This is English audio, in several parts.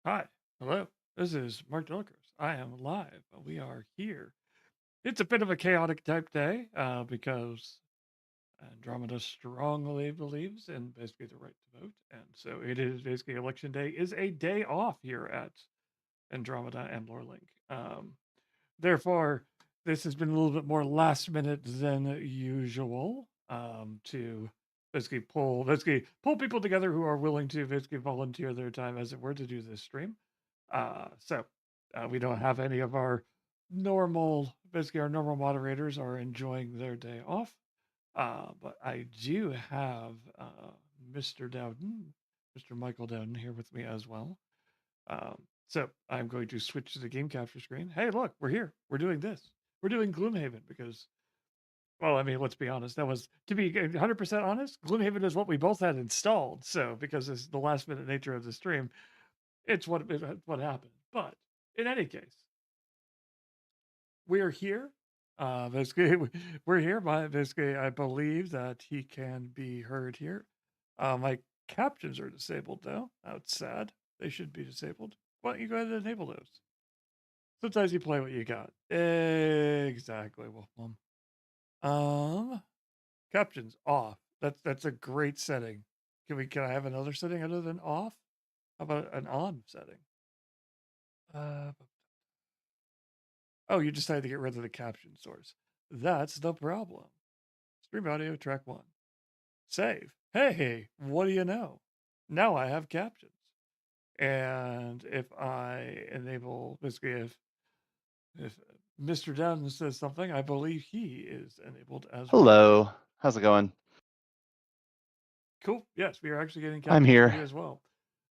Hi, hello. This is Mark Delacruz. I am live. We are here. It's a bit of a chaotic type day because Andromeda strongly believes in basically the right to vote, and so it is basically election day is a day off here at Andromeda and Lorelink. Therefore, this has been a little bit more last minute than usual to basically pull people together who are willing to basically volunteer their time, as it were, to do this stream. So we don't have any of our our normal moderators are enjoying their day off. But I do have Mr. Dowden, Mr. Michael Dowden here with me as well. So I'm going to switch to the game capture screen. Hey, look, we're here. We're doing this. We're doing Gloomhaven because, well, I mean, let's be honest. That was, to be 100% honest, Gloomhaven is what we both had installed. So because it's the last minute nature of the stream, it's what happened. But in any case, we're here. Basically, we're here. Basically, I believe that he can be heard here. My captions are disabled though. That's sad. They should be disabled. Why don't you go ahead and enable those? Sometimes you play what you got. Exactly, Wolfmom. Captions off. That's a great setting. Can I have another setting other than off? How about an on setting? Oh, you decided to get rid of the caption source. That's the problem. Stream audio track 1. Save. Hey, what do you know? Now I have captions. And if I enable, basically, if Mr. Dowden says something, I believe he is enabled as well. Hello. How's it going? Cool. Yes, we are actually getting I'm captions for you here. as well.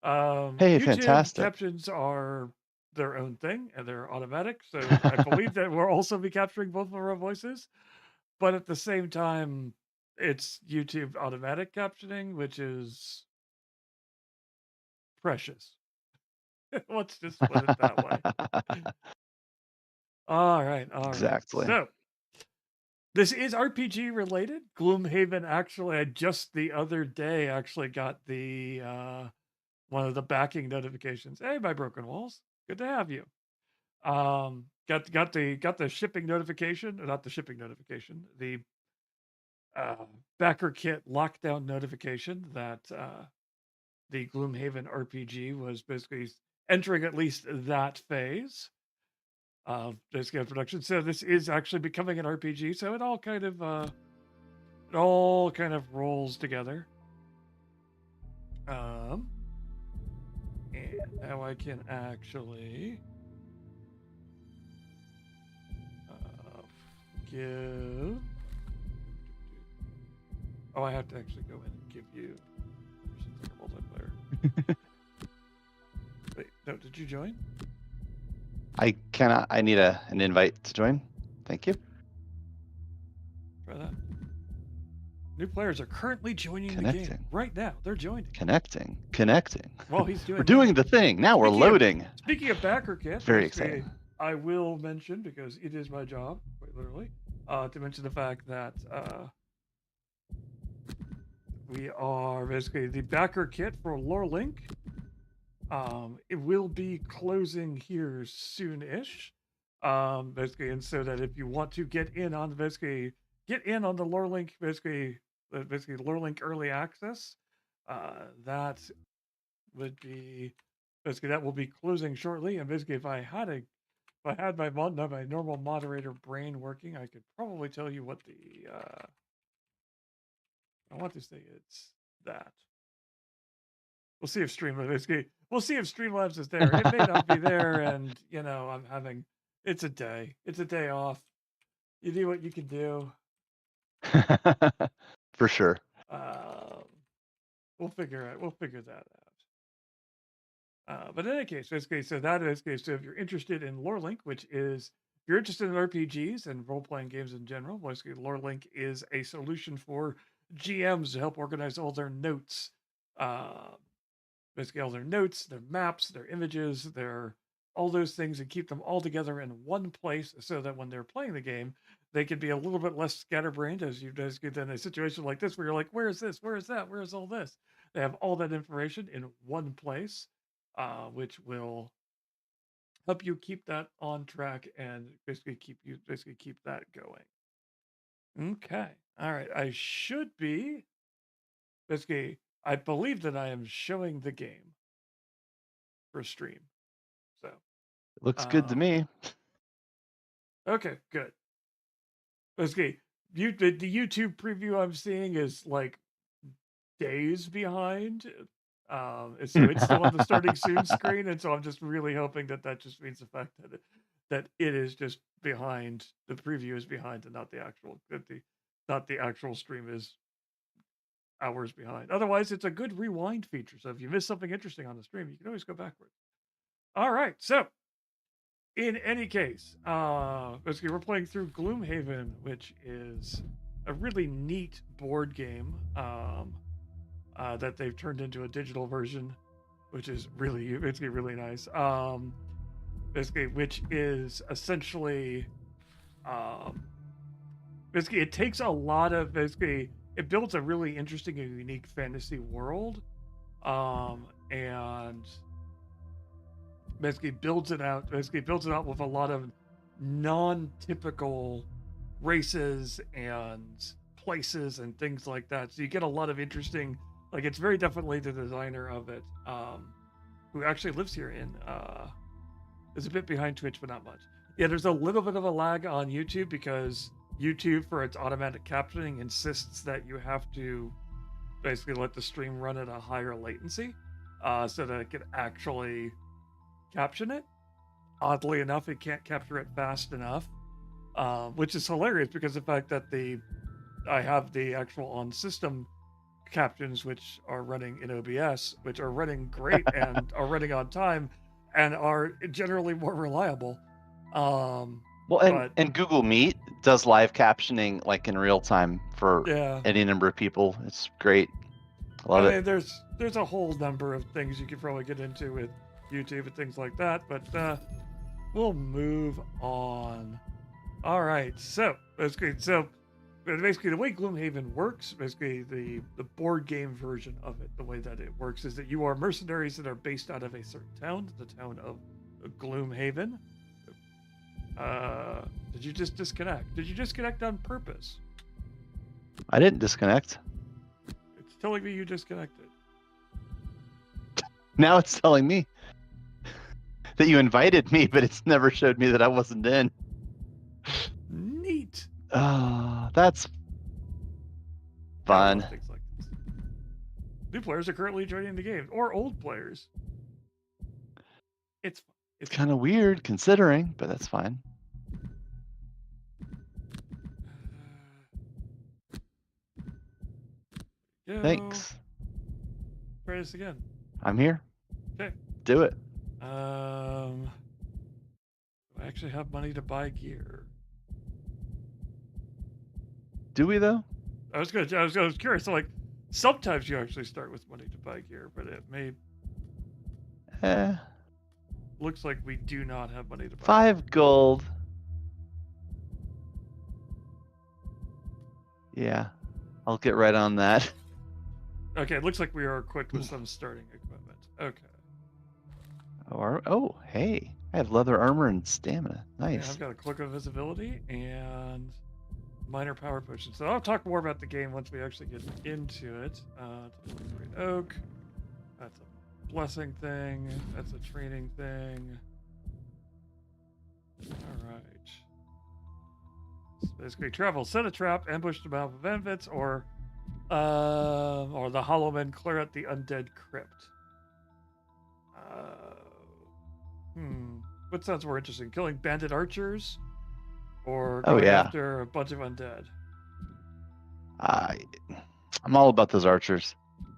Hey, YouTube fantastic. captions are their own thing and they're automatic. So I believe that we'll also be capturing both of our voices. But at the same time, it's YouTube automatic captioning, which is precious. Let's just put it that way. All right. Exactly. So this is RPG related. Gloomhaven actually, I just the other day actually got the one of the backing notifications. Hey, my broken walls, good to have you. Got the shipping notification, not the shipping notification, the backer kit lockdown notification that the Gloomhaven RPG was basically entering at least that phase of basically production. So this is actually becoming an RPG. So it all kind of rolls together. And now I can actually give. Oh, I have to actually go in and give you permissions like a multiplayer. Wait, no, did you join? I cannot. I need an invite to join. Thank you. Try that. New players are currently joining the game right now. They're joining. Connecting. Well, he's doing. We're doing the thing. Now we're loading. Speaking of backer kit, Very exciting. I will mention, because it is my job, quite literally, to mention the fact that we are basically the backer kit for Lorelink. It will be closing here soon-ish. Basically, and so that if you want to get in on the Lorelink, basically Lorelink early access, that would be basically that will be closing shortly. And basically, if I had my normal moderator brain working, I could probably tell you what the I want to say it's that. We'll see if Streamlabs is there. It may not be there, and it's a day off. You do what you can do. For sure. We'll figure that out. But in any case, basically, so if you're interested in Lorelink, which is if you're interested in RPGs and role-playing games in general, basically Lorelink is a solution for GMs to help organize all their notes. Basically all their notes, their maps, their images, all those things, and keep them all together in one place so that when they're playing the game, they can be a little bit less scatterbrained as you guys get in a situation like this where you're like, where is this? Where is that? Where is all this? They have all that information in one place. which will help you keep that on track and basically keep that going. Okay. All right. I should be basically. I believe that I am showing the game for stream. So. Looks good to me. Okay. Good. Basically, the YouTube preview I'm seeing is like days behind. And so it's still on the starting soon screen, and so I'm just really hoping that that just means the fact that it is just behind. The preview is behind, and not the actual stream is hours behind. Otherwise, it's a good rewind feature. So if you miss something interesting on the stream, you can always go backwards. All right, so in any case, basically we're playing through Gloomhaven, which is a really neat board game. That they've turned into a digital version, which is really nice. Basically, which is essentially, um, basically, it takes a lot of it builds a really interesting and unique fantasy world, and basically builds it out. Basically, builds it out with a lot of non-typical races and places and things like that. So you get a lot of interesting. Like it's very definitely the designer of it, who actually lives here is a bit behind Twitch, but not much. Yeah, there's a little bit of a lag on YouTube because YouTube, for its automatic captioning, insists that you have to basically let the stream run at a higher latency, so that it can actually caption it. Oddly enough, it can't capture it fast enough, which is hilarious because the fact that I have the actual on system captions which are running in OBS, which are running great and are running on time and are generally more reliable. Well, and Google Meet does live captioning like in real time for any number of people. It's great. I mean, there's a whole number of things you could probably get into with YouTube and things like that, but we'll move on. All right, so basically the way Gloomhaven works, basically the board game version of it, the way that it works is that you are mercenaries that are based out of a certain town, the town of Gloomhaven. Did you just disconnect? Did you disconnect on purpose? I didn't disconnect. It's telling me you disconnected. Now it's telling me that you invited me, but it's never showed me that I wasn't in. Neat. That's fun. Things like this. New players are currently joining the game, or old players. It's kind of weird considering, but that's fine. Thanks. Try this again. I'm here. Okay. Do it. Do I actually have money to buy gear? Do we though? I was curious. So like, sometimes you actually start with money to buy gear, but it may. Looks like we do not have money to buy. 5 gold. Yeah, I'll get right on that. Okay, it looks like we are equipped with some starting equipment. Okay. Oh, hey, I have leather armor and stamina. Nice. Yeah, I've got a cloak of visibility and minor power potion. So I'll talk more about the game once we actually get into it. Great oak. That's a blessing thing. That's a training thing. All right. So basically, travel, set a trap, ambush the mouth of Envits, or the Hollow Men clear out the undead crypt. What sounds more interesting? Killing bandit archers, or going after a bunch of undead? I'm all about those archers.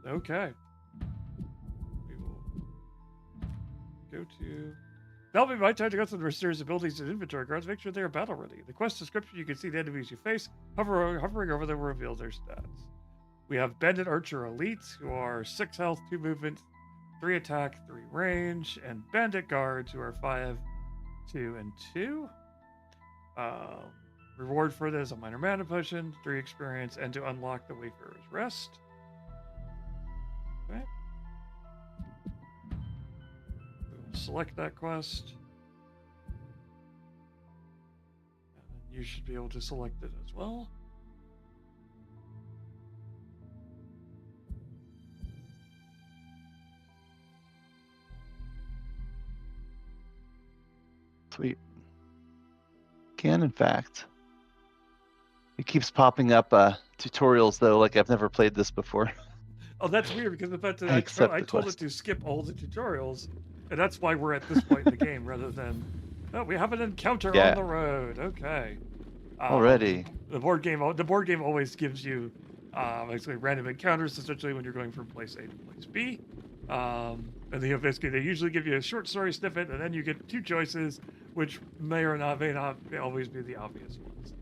Okay. We will go to. That'll be my time to go through the Mercenaries' abilities and inventory cards. Make sure they are battle ready. The quest description, you can see the enemies you face. Hovering over them will reveal their stats. We have Bandit Archer Elites, who are 6 health, 2 movement, 3 attack, 3 range, and Bandit Guards, who are 5, 2, and 2. Reward for this is a minor mana potion, 3 experience, and to unlock the Wayfarer's Rest. Okay. select that quest. And you should be able to select it as well. Sweet. Can, in fact. It keeps popping up tutorials, though, like I've never played this before. Oh, that's weird, because the fact that I told it to skip all the tutorials, and that's why we're at this point in the game, rather than, oh, we have an encounter on the road. Okay. Already. The board game always gives you basically random encounters, essentially, when you're going from place A to place B. And basically they usually give you a short story snippet, and then you get 2 choices, which may not always be the obvious ones.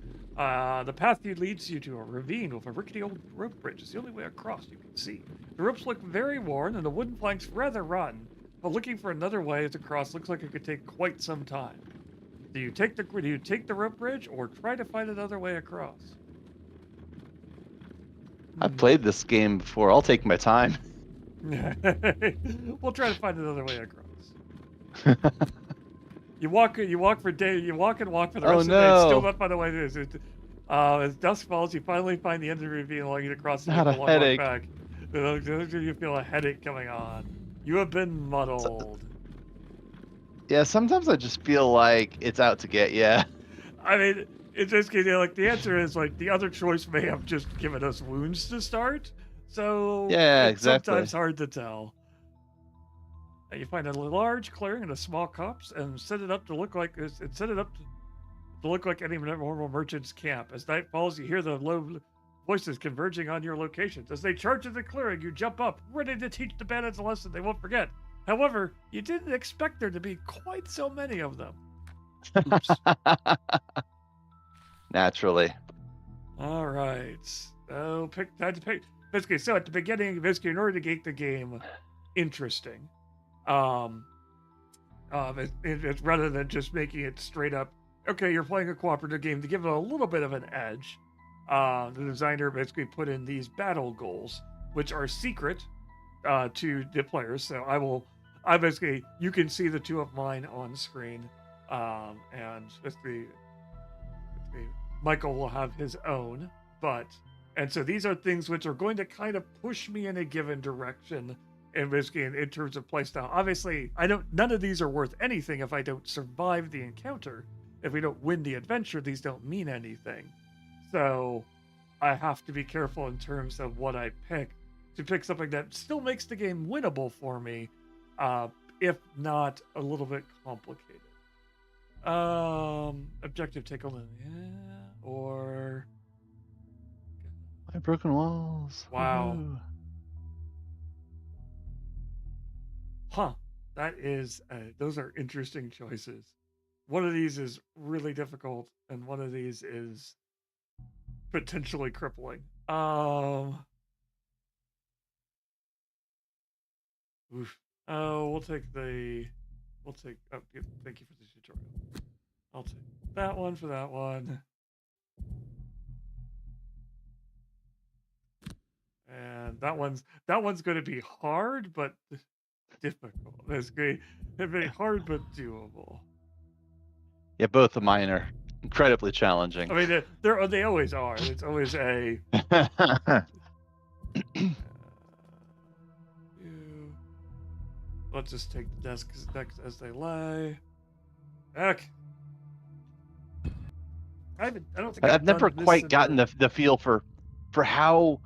The path leads you to a ravine with a rickety old rope bridge. It's the only way across you can see. The ropes look very worn, and the wooden planks rather rotten, but looking for another way across looks like it could take quite some time. Do you take the rope bridge, or try to find another way across? I've played this game before. I'll take my time. We'll try to find another way across. You walk for day. You walk and walk for the rest of the day. Still not find a way to do it. As dusk falls, you finally find the end of the ravine, allowing you to cross the long walk back. You feel a headache coming on. You have been muddled. Yeah, sometimes I just feel like it's out to get you. I mean, it's just like the answer is like the other choice may have just given us wounds to start. So yeah, it's sometimes hard to tell. And you find a large clearing and a small copse, and set it up to look like any normal merchant's camp. As night falls, you hear the low voices converging on your locations. As they charge to the clearing, you jump up, ready to teach the bandits a lesson they won't forget. However, you didn't expect there to be quite so many of them. Oops. Naturally. All right. So time to pick. Basically, so at the beginning, basically, in order to make the game interesting, it's rather than just making it straight up, okay, you're playing a cooperative game, to give it a little bit of an edge, the designer basically put in these battle goals, which are secret to the players. So you can see the 2 of mine on screen, and basically Michael will have his own, and so these are things which are going to kind of push me in a given direction, and basically in terms of playstyle. Obviously, none of these are worth anything if I don't survive the encounter. If we don't win the adventure, these don't mean anything. So I have to be careful in terms of what I pick, to pick something that still makes the game winnable for me, if not a little bit complicated. Objective take a little, or My broken walls. Wow. Woo-hoo. Huh. That is, those are interesting choices. One of these is really difficult, and one of these is potentially crippling. Oof. Oh, thank you for the tutorial. I'll take that one for that one. And that one's going to be hard, but difficult. That's great. It'd be hard, but doable. Yeah, both of mine are incredibly challenging. I mean, they always are. It's always a. Let's just take the desks as they lay. Heck. I've never quite gotten the feel for how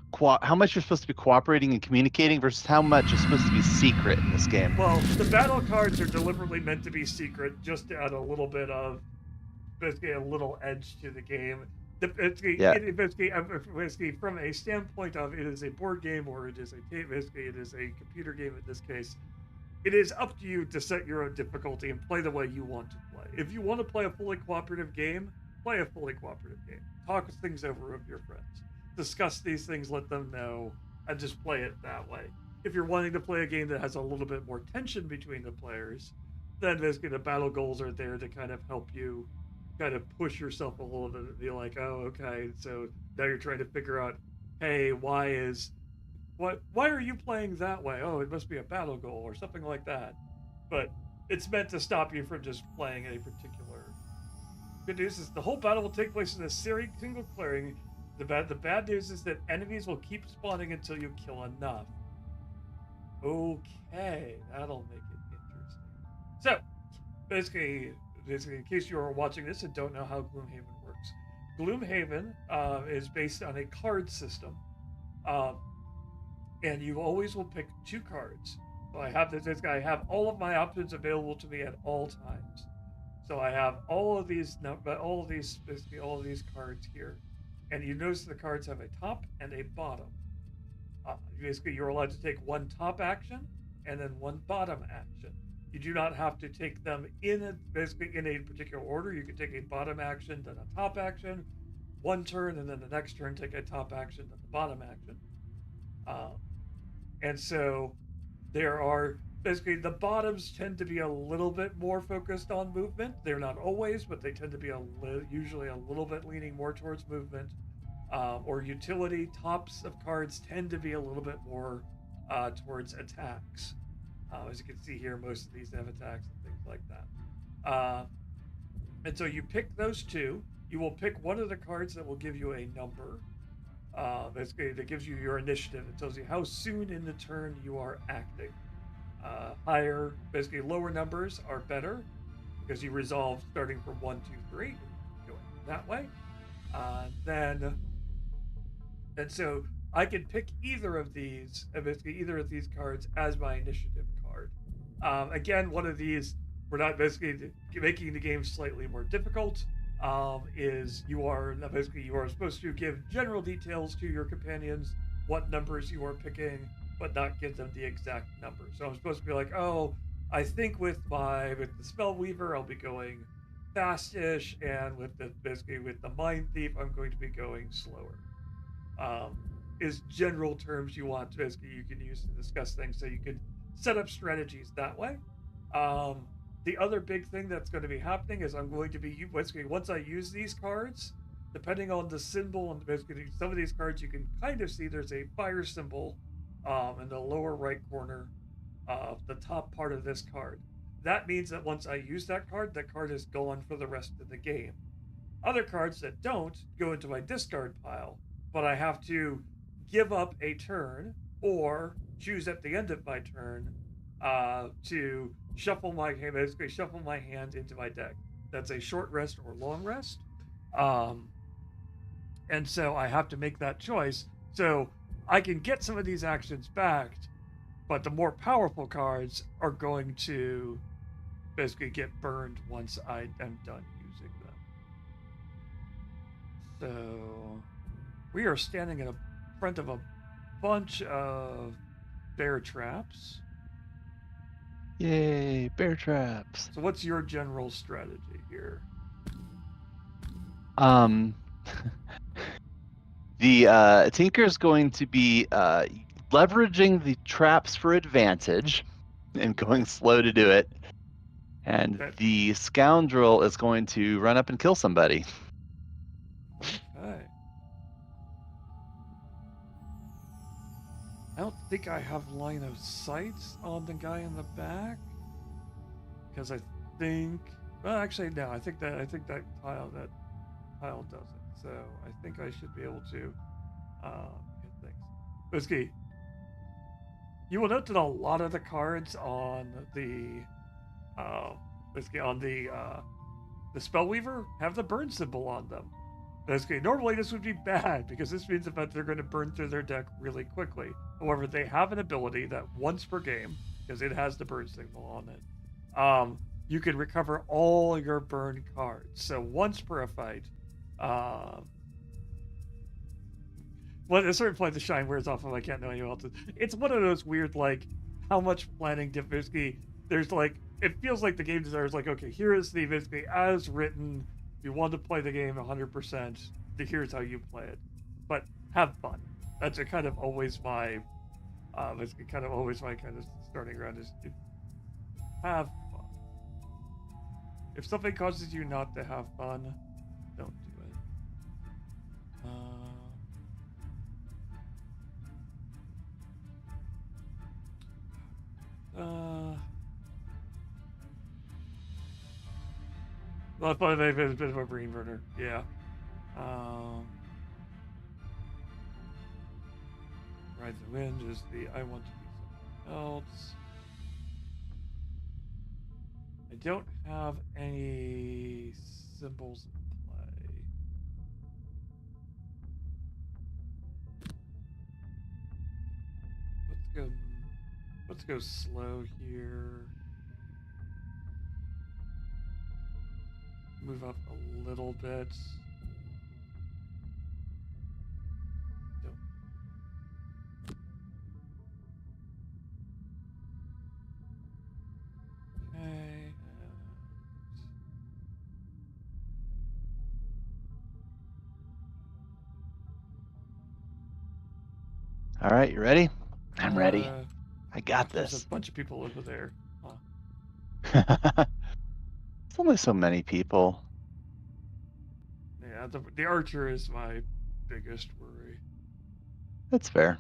much you're supposed to be cooperating and communicating versus how much is supposed to be secret in this game. Well, the battle cards are deliberately meant to be secret, just to add a little bit of, basically, a little edge to the game. Basically, from a standpoint of it is a board game or it is a computer game in this case, it is up to you to set your own difficulty and play the way you want to play. If you want to play a fully cooperative game, play a fully cooperative game. Talk things over with your friends. Discuss these things, let them know, and just play it that way. If you're wanting to play a game that has a little bit more tension between the players, then basically the battle goals are there to kind of help you kind of push yourself a little bit and be like, oh, okay, so now you're trying to figure out, hey, why are you playing that way? Oh, it must be a battle goal or something like that. But it's meant to stop you from just playing a particular. Good news is the whole battle will take place in a single clearing. The bad news is that enemies will keep spawning until you kill enough. Okay, that'll make it interesting. So, basically, in case you are watching this and don't know how Gloomhaven works, Gloomhaven is based on a card system, um, and you always will pick 2 cards. So I have this guy. I have all of my options available to me at all times. So I have basically all of these cards here, and you notice the cards have a top and a bottom. Basically, you're allowed to take 1 top action and then 1 bottom action. You do not have to take them basically in a particular order. You can take a bottom action, then a top action, 1 turn, and then the next turn take a top action, then the bottom action. And so there are basically the bottoms tend to be a little bit more focused on movement. They're not always, but they tend to be usually a little bit leaning more towards movement or utility. Tops of cards tend to be a little bit more towards attacks. As you can see here, most of these have attacks and things like that. And so you pick those 2. You will pick one of the cards that will give you a number. Basically, that gives you your initiative. It tells you how soon in the turn you are acting. Basically lower numbers are better because you resolve starting from 1, 2, 3, going that way. And so I can pick either of these cards as my initiative card. Again, one of these, we're not basically making the game slightly more difficult. Is you are supposed to give general details to your companions, what numbers you are picking, but not give them the exact number. So I'm supposed to be like, oh, I think with the Spell Weaver, I'll be going fastish, and with the Mind Thief, I'm going to be going slower. Is general terms you want to you can use to discuss things, so you can set up strategies that way. The other big thing that's going to be happening is I'm going to be basically, once I use these cards, depending on the symbol, and basically some of these cards you can kind of see there's a fire symbol in the lower right corner of the top part of this card. That means that once I use that card is gone for the rest of the game. Other cards that don't go into my discard pile, but I have to give up a turn or choose at the end of my turn to shuffle my hand into my deck. That's a short rest or long rest. And so I have to make that choice. So I can get some of these actions back, but the more powerful cards are going to basically get burned once I am done using them. So we are standing in front of a bunch of bear traps. Yay, bear traps. So what's your general strategy here? The Tinker is going to be leveraging the traps for advantage and going slow to do it. And Okay. the Scoundrel is going to run up and kill somebody. Okay. I don't think I have line of sight on the guy in the back, because I think. Well, actually, no. I think that tile does it. So I think I should be able to hit things. Whiskey. You will note that a lot of the cards on the the Spellweaver have the burn symbol on them. Basically, normally this would be bad because this means that they're going to burn through their deck really quickly. However, they have an ability that once per game, because it has the burn symbol on it, you can recover all your burn cards. So once per a fight, well, at a certain point the shine wears off and I can't know anyone else. It's one of those weird, like, how much planning basically there's like, it feels like the game designer is like, okay, here is the basically as written. If you want to play the game 100%, here's how you play it. But have fun. That's kind of always my, starting ground is have fun. If something causes you not to have fun, don't do it. Well, I thought they've been a bit of a brain burner. Yeah. Ride the Wind is the I want to be something else. I don't have any symbols in play. Let's go slow here. Move up a little bit. Okay. All right, you ready? I'm ready. I got There's this. a bunch of people over there. Huh. It's only so many people. Yeah, the archer is my biggest worry. That's fair.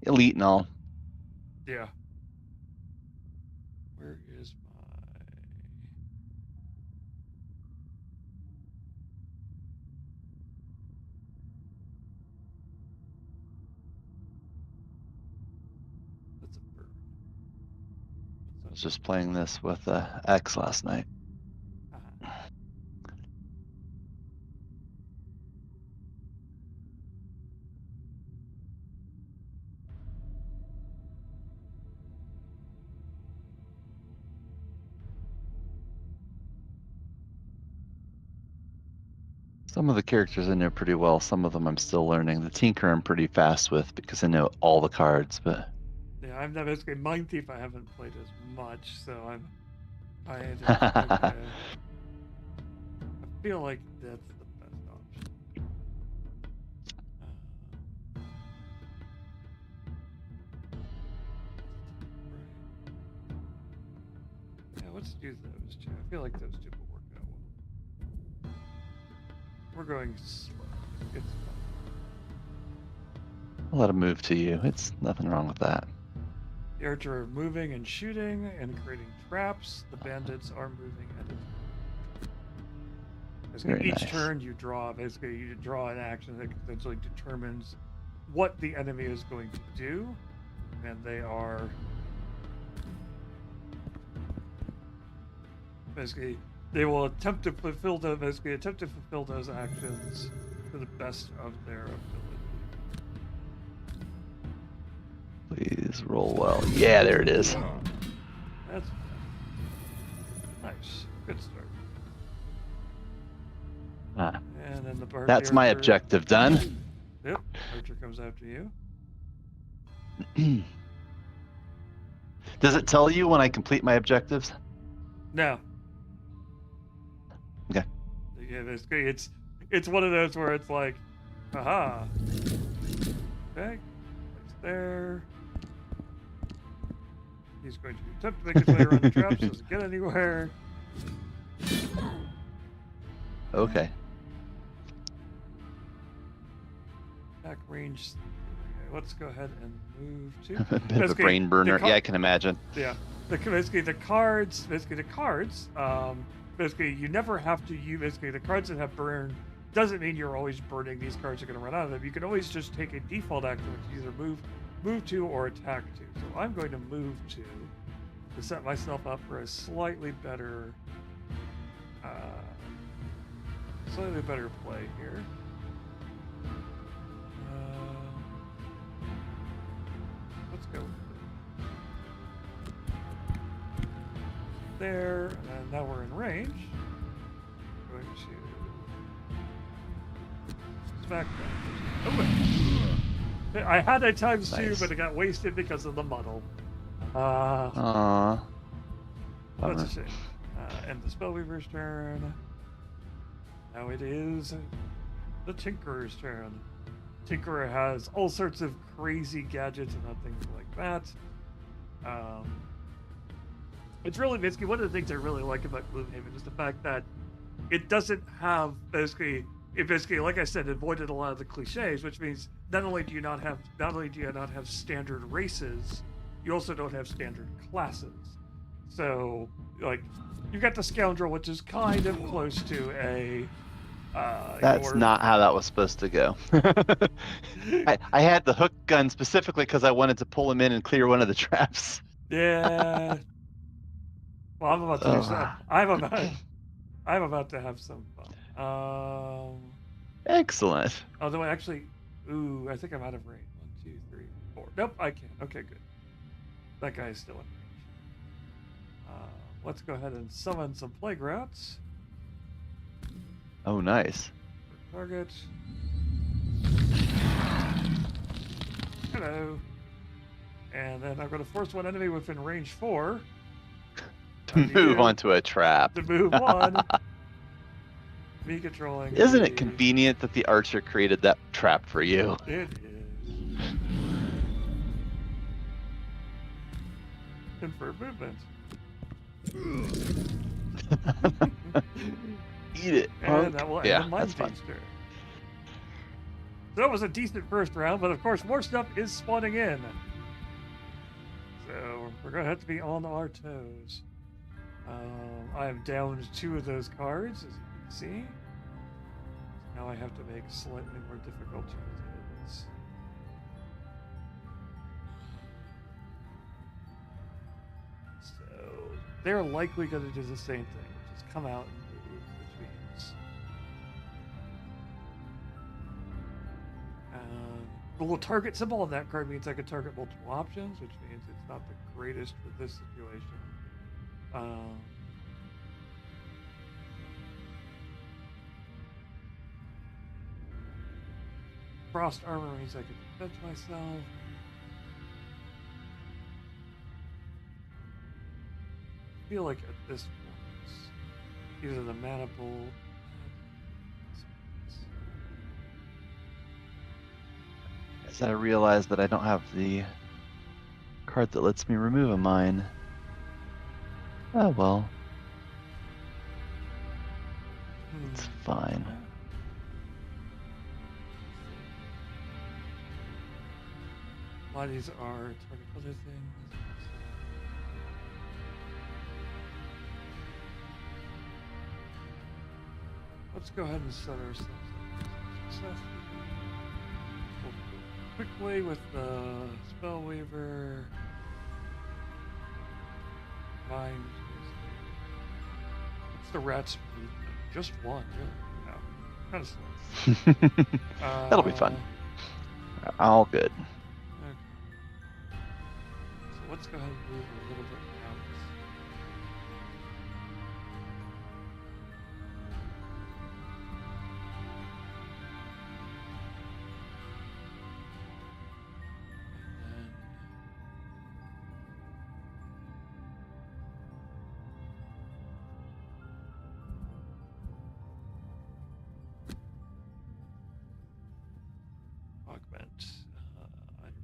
Elite and all. Yeah. Where is my... That's a bird. I was just playing this with X last night. Some of the characters I know pretty well. Some of them I'm still learning. The Tinker I'm pretty fast with because I know all the cards, but... Yeah, I've never played Mind Thief. I haven't played as much, so I feel like that's the best option. Yeah, let's do those two. I feel like those two will work out well. We're going slow. It's fun. I'll let him move to you. It's nothing wrong with that. The archer are moving and shooting and creating traps. The bandits are moving and each turn you draw. Basically, you draw an action that essentially determines what the enemy is going to do, and they are basically they will attempt to fulfill those actions to the best of their ability. Please roll well. Yeah, there it is. That's nice. Good start. And then That's my objective done. Yep, archer comes after you. Does it tell you when I complete my objectives? No. Okay. Yeah, basically, it's one of those where it's like, aha. Okay, it's there. He's going to attempt to make his way around the traps. Doesn't get anywhere. Okay. Back range. Okay, let's go ahead and move to. A bit of a brain burner. Yeah, I can imagine. Yeah. Basically, the cards. Basically, you never have to use. Basically, the cards that have burn doesn't mean you're always burning. These cards are going to run out of them. You can always just take a default action, which is either move to or attack to. So I'm going to move to set myself up for a slightly better play here. Let's go there, and now we're in range. I'm going to smack that. Oh, I had a times two, but it got wasted because of the muddle. That's a shame. And the Spellweaver's turn. Now it is the Tinkerer's turn. Tinkerer has all sorts of crazy gadgets and things like that. It's really basically one of the things I really like about Gloomhaven is the fact that it doesn't have basically like I said, avoided a lot of the cliches, which means not only do you not have standard races, you also don't have standard classes. So like you've got the scoundrel, which is kind of close to a. That's not how that was supposed to go. I had the hook gun specifically because I wanted to pull him in and clear one of the traps. Yeah. Well, I'm about to do some. I'm about to have some fun. Excellent. Although I actually, I think I'm out of range. 1, 2, 3, 4. Nope, I can't. Okay, good. That guy's still in range. Let's go ahead and summon some plague rats. Oh, nice. Target. Hello. And then I'm going to force one enemy within range 4 to move onto a trap. To move on. Me controlling. Isn't it convenient that the archer created that trap for you? It is. Confirm movement. Eat it. And that will end my that's fun. turn. So that was a decent first round, but of course more stuff is spawning in. So we're going to have to be on our toes. I have downed 2 of those cards, as you can see. Now I have to make slightly more difficult choices. So they're likely going to do the same thing, which is come out and move, which means the little target symbol on that card means I can target multiple options, which means it's not the greatest for this situation. Frost armor means I can defend myself. I feel like at this point, either the mana pool. As I realize that I don't have the card that lets me remove a mine. Oh well. It's fine. Bodies are target other things. Let's go ahead and set ourselves up success. We'll go quickly with the spell weaver. Mind. What's the rat's movement? Just 1, really? No. Kind of slow. That'll be fun. All good. Okay. So let's go ahead and move a little bit out.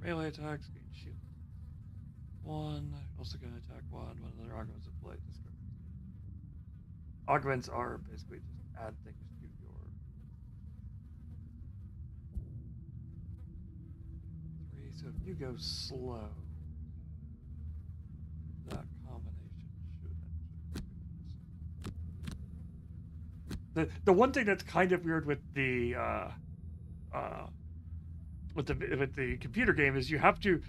Melee attacks, gain shield 1. Also going to attack 1 when another augment's in play. Augments are basically just add things to your 3. So if you go slow, that combination should. The one thing that's kind of weird with the with the computer game is you have to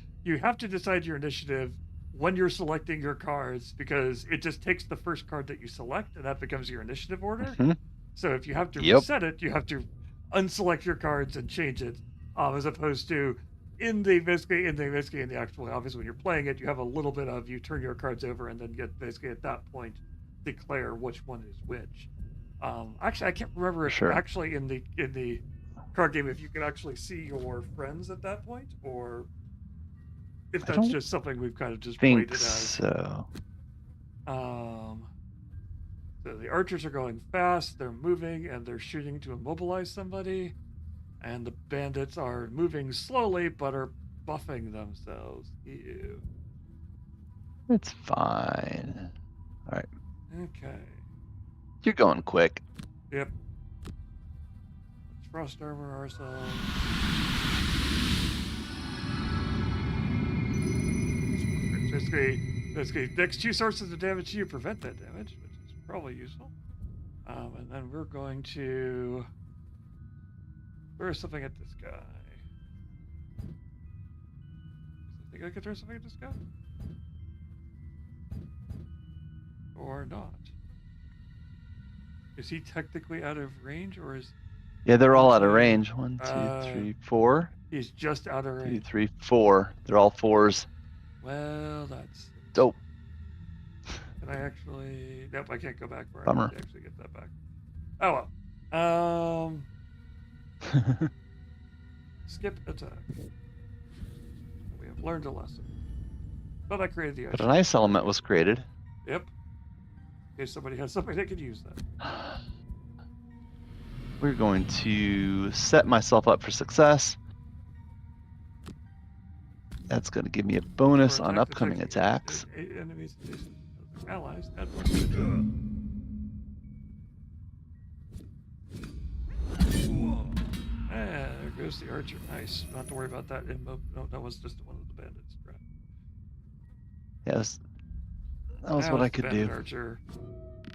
decide your initiative when you're selecting your cards, because it just takes the first card that you select and that becomes your initiative order. Mm-hmm. So if you have to reset it, you have to unselect your cards and change it, as opposed to in the actual, obviously when you're playing it, you have a little bit of, you turn your cards over and then get basically at that point declare which one is which. Actually, I can't remember if actually in the card game if you can actually see your friends at that point, or if that's just something we've kind of just played it as. So the archers are going fast, they're moving, and they're shooting to immobilize somebody, and the bandits are moving slowly but are buffing themselves. Ew. It's fine. All right. Okay. You're going quick. Yep. Frost armor ourselves. Basically, Basically, next 2 sources of damage to you prevent that damage, which is probably useful. And then we're going to throw something at this guy. I think I can throw something at this guy? Or not? Is he technically out of range, or is... Yeah, they're all out of range. 1, 2, 3, 4. He's just out of range. 2, 3, 4. They're all 4s. Well, that's... Dope. Can I actually... Nope, I can't go back where Bummer. I need to actually get that back. Oh, well. Skip attack. We have learned a lesson. But I created the ice. But an ice element was created. Yep. In case somebody has something that could use that. We're going to set myself up for success. That's going to give me a bonus on upcoming attacks. Enemies, allies, there goes the archer. Nice. Don't have to worry about that. No, that was just one of the bandits. Right. Yes. That was what I could do. Archer.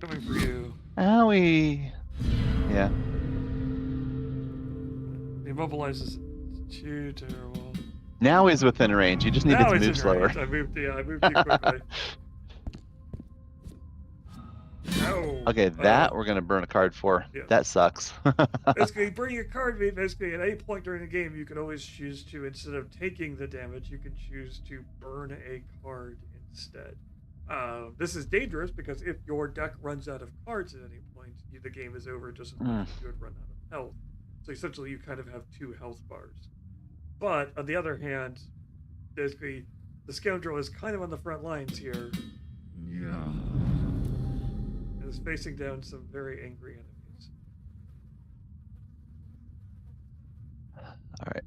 Coming for you. Owie. Yeah. He immobilizes. Too terrible. Now he's within range. You just need to move slower. I moved too quickly. Oh, okay, that we're gonna burn a card for. Yeah. That sucks. Basically, burning a card, basically, at any point during the game, you can always choose to, instead of taking the damage, you can choose to burn a card instead. This is dangerous because if your deck runs out of cards at any point, the game is over just as much as you would run out of health. So essentially, you kind of have 2 health bars. But on the other hand, basically, the scoundrel is kind of on the front lines here. Yeah. And is facing down some very angry enemies. All right.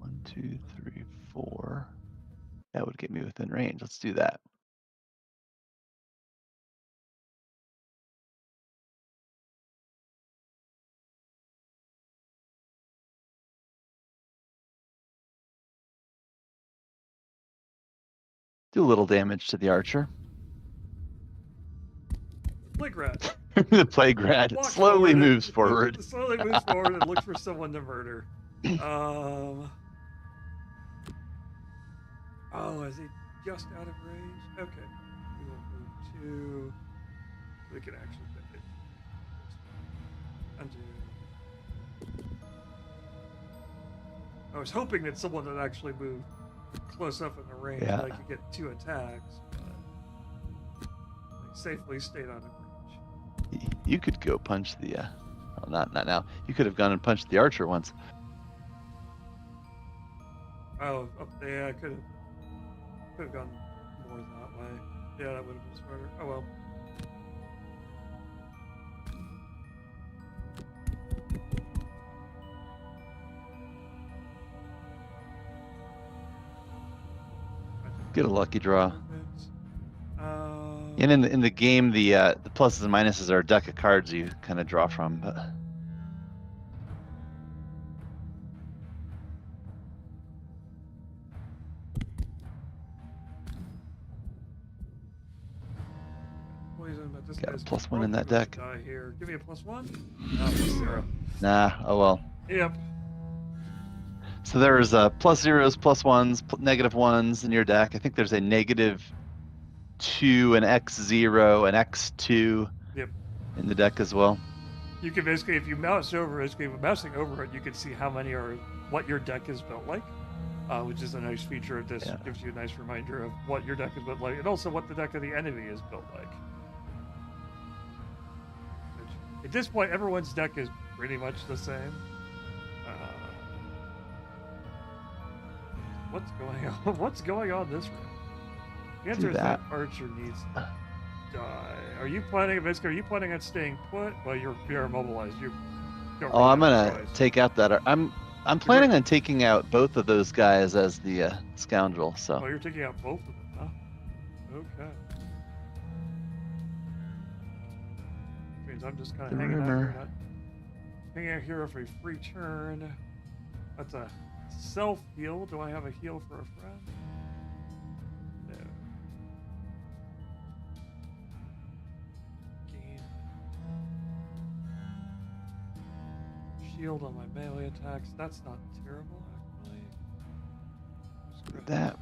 One, 2, 3, 4. That would get me within range. Let's do that. Do a little damage to the archer. Plague rat. The plague rat slowly moves forward. Slowly moves forward and looks for someone to murder. Oh, is he just out of range? Okay. We will move to... We can actually fit it. Undo. I was hoping that someone would actually move close up in the range and I could get 2 attacks, but they safely stayed out of range. You could go punch the... well, not now. You could have gone and punched the archer once. Oh, up there, I could have gone more that way. Yeah, that would have been smarter. Oh well. Get a lucky draw. And in the game, the pluses and minuses are a deck of cards you kind of draw from. But got a +1 in that deck. Here. Give me a +1. +0. Nah. Oh well. Yep. So there's +0s, +1s, -1s in your deck. I think there's a -2, an X0, an X2 in the deck as well. You can basically, if you mouse over, mousing over it, you can see how many are, what your deck is built like, which is a nice feature of this. Yeah. It gives you a nice reminder of what your deck is built like, and also what the deck of the enemy is built like. At this point, everyone's deck is pretty much the same. What's going on? What's going on this room? The answer is that archer needs to die. Are you planning on staying put? Well, you're immobilized. I'm gonna take out that. I'm planning on taking out both of those guys as the scoundrel. So. Oh, you're taking out both of them, huh? Okay. Means I'm just kind of hanging out here. Hang out here for a free turn. That's a self heal. Do I have a heal for a friend? No. Gain shield on my melee attacks. That's not terrible, actually. That.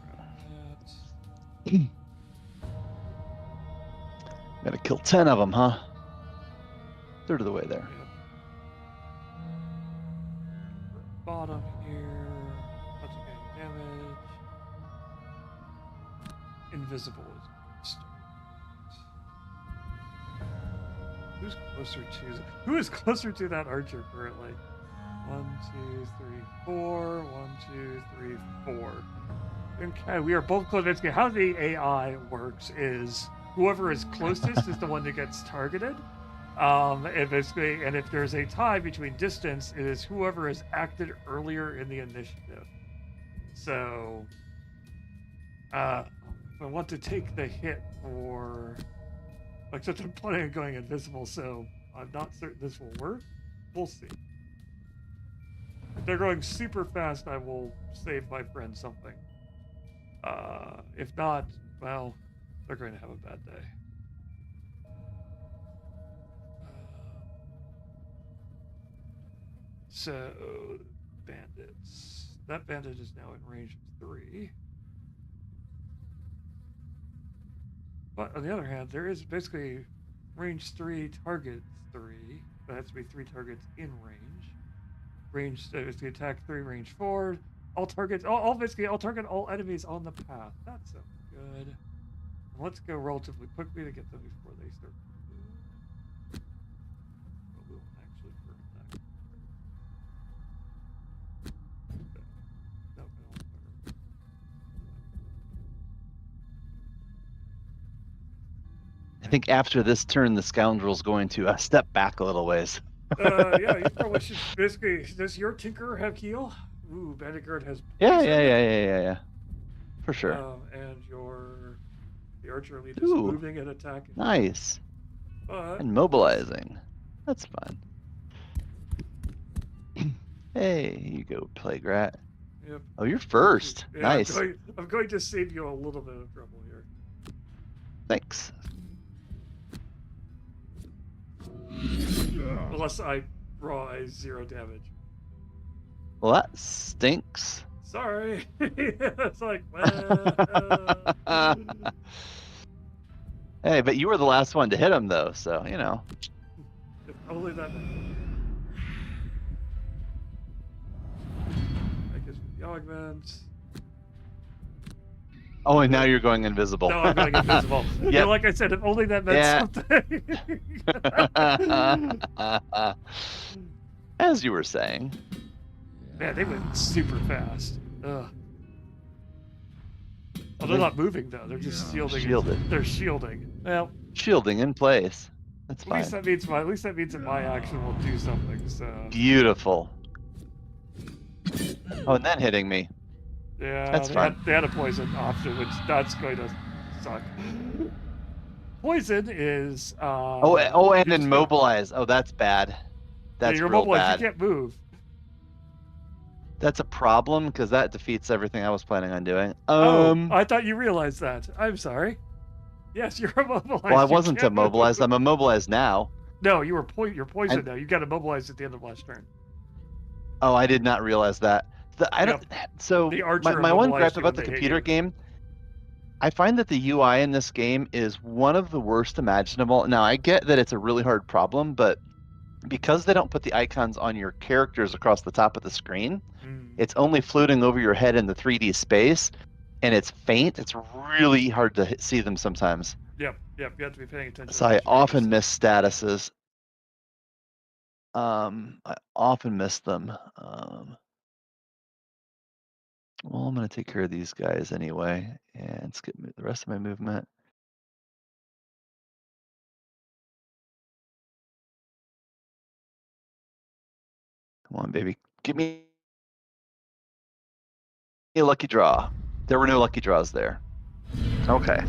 Gotta kill 10 of them, huh? Third of the way there. Yep. Bottom here. That's okay. Damage. Invisible is who is closer to that archer currently? 1, 2, 3, 4. 1, 2, 3, 4. Okay, we are both close. How the AI works is whoever is closest is the one that gets targeted. And if there's a tie between distance, it is whoever has acted earlier in the initiative. So, if I want to take the hit for, since I'm planning on going invisible, so I'm not certain this will work. We'll see. If they're going super fast, I will save my friend something. If not, well, they're going to have a bad day. So, bandits. That bandit is now in range of 3. But on the other hand, there is basically range 3, target 3. That has to be 3 targets in range. Range is the attack 3, range 4. All targets, all target all enemies on the path. That sounds good. Let's go relatively quickly to get them before they start. Well, we'll actually burn that. No, I think after this turn, the scoundrel's going to step back a little ways. Yeah, you probably should. Basically, does your tinker have heal? Ooh, Bandicart has. Yeah. For sure. And the archer elite is moving and attacking. Nice. But, and mobilizing. That's fun. Hey, you go, Plague Rat. Yep. Oh, you're first. Yeah, nice. I'm going to save you a little bit of trouble here. Thanks. Unless I raw a 0 damage. Well, that stinks. Sorry. It's like, well. Hey, but you were the last one to hit him, though, so, you know. If only that. I guess the augment. Oh, and now you're going invisible. No, I'm going invisible. Yep. Yeah, like I said, if only that meant something. As you were saying. Man, they went super fast. Ugh. Well, they're not moving, though. They're just shielding. They're shielding. Well, shielding in place. That's fine. At least that means that my action will do something, so. Beautiful. Oh, and then hitting me. Yeah, that's fine. They had a poison option, which that's going to suck. Poison is. And immobilize. Oh, that's bad. That's you're real immobilized. bad. You can't move. That's a problem because that defeats everything I was planning on doing. I thought you realized that. I'm sorry. Yes, you're immobilized. Well, I wasn't immobilized. I'm immobilized now. No, you're poisoned now. You got immobilized at the end of last turn. Oh, I did not realize that. So my one gripe about the computer game, I find that the UI in this game is one of the worst imaginable. Now, I get that it's a really hard problem, but because they don't put the icons on your characters across the top of the screen, it's only floating over your head in the 3D space, and it's faint. It's really hard to see them sometimes. Yep. You have to be paying attention. So I often miss statuses. I often miss them. Well, I'm going to take care of these guys anyway and skip the rest of my movement. Come on, baby. Give me a lucky draw. There were no lucky draws there. Okay.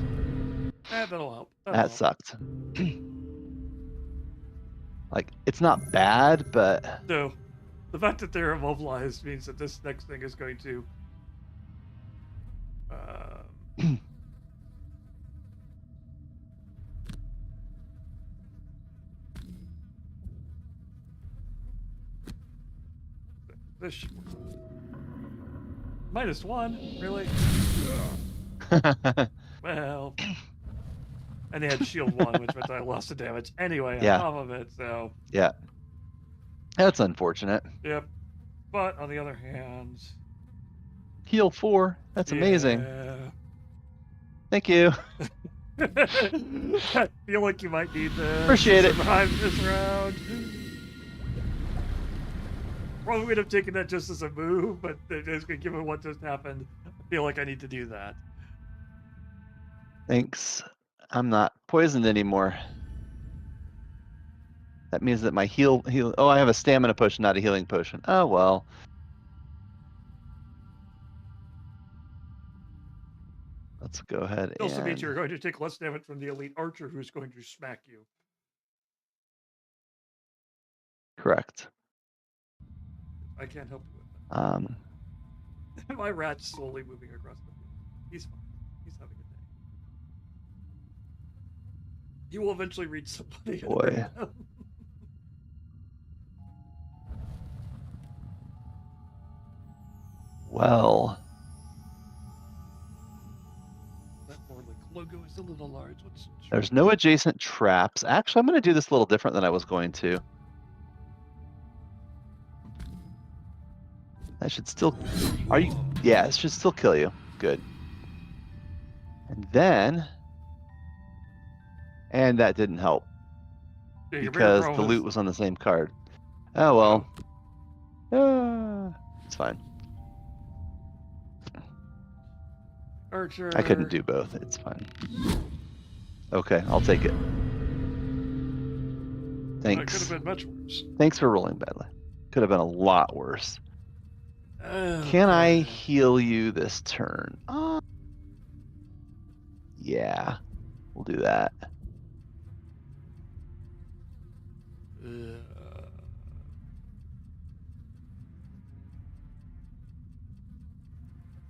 That'll help. That sucked. Like, it's not bad, but... No. The fact that they're immobilized means that this next thing is going to... this should work. -1, really? Well... And they had shield 1, which meant I lost the damage anyway on top of it, so... Yeah. That's unfortunate. Yep. But, on the other hand... Heal 4. That's amazing. Thank you. I feel like you might need this. Appreciate it. Survive this round. Probably would have taken that just as a move, but just given what just happened, I feel like I need to do that. Thanks. I'm not poisoned anymore. That means that my heal. Oh, I have a stamina potion, not a healing potion. Oh well. Let's go ahead. It also means you're going to take less damage from the elite archer, who's going to smack you. Correct. I can't help you with that. My rat's slowly moving across the field. He's fine. He's having a day. He will eventually reach somebody. Boy. Well. That Morlick logo is a little large. There's no adjacent traps. Actually, I'm going to do this a little different than I was going to. That should still... Are you... Yeah, it should still kill you. Good. And then... And that didn't help. Yeah, because the loot was on the same card. Oh, well. It's fine. Archer. I couldn't do both. It's fine. Okay, I'll take it. Thanks. It could have been much worse. Thanks for rolling badly. Could have been a lot worse. Can I heal you this turn? Yeah, we'll do that.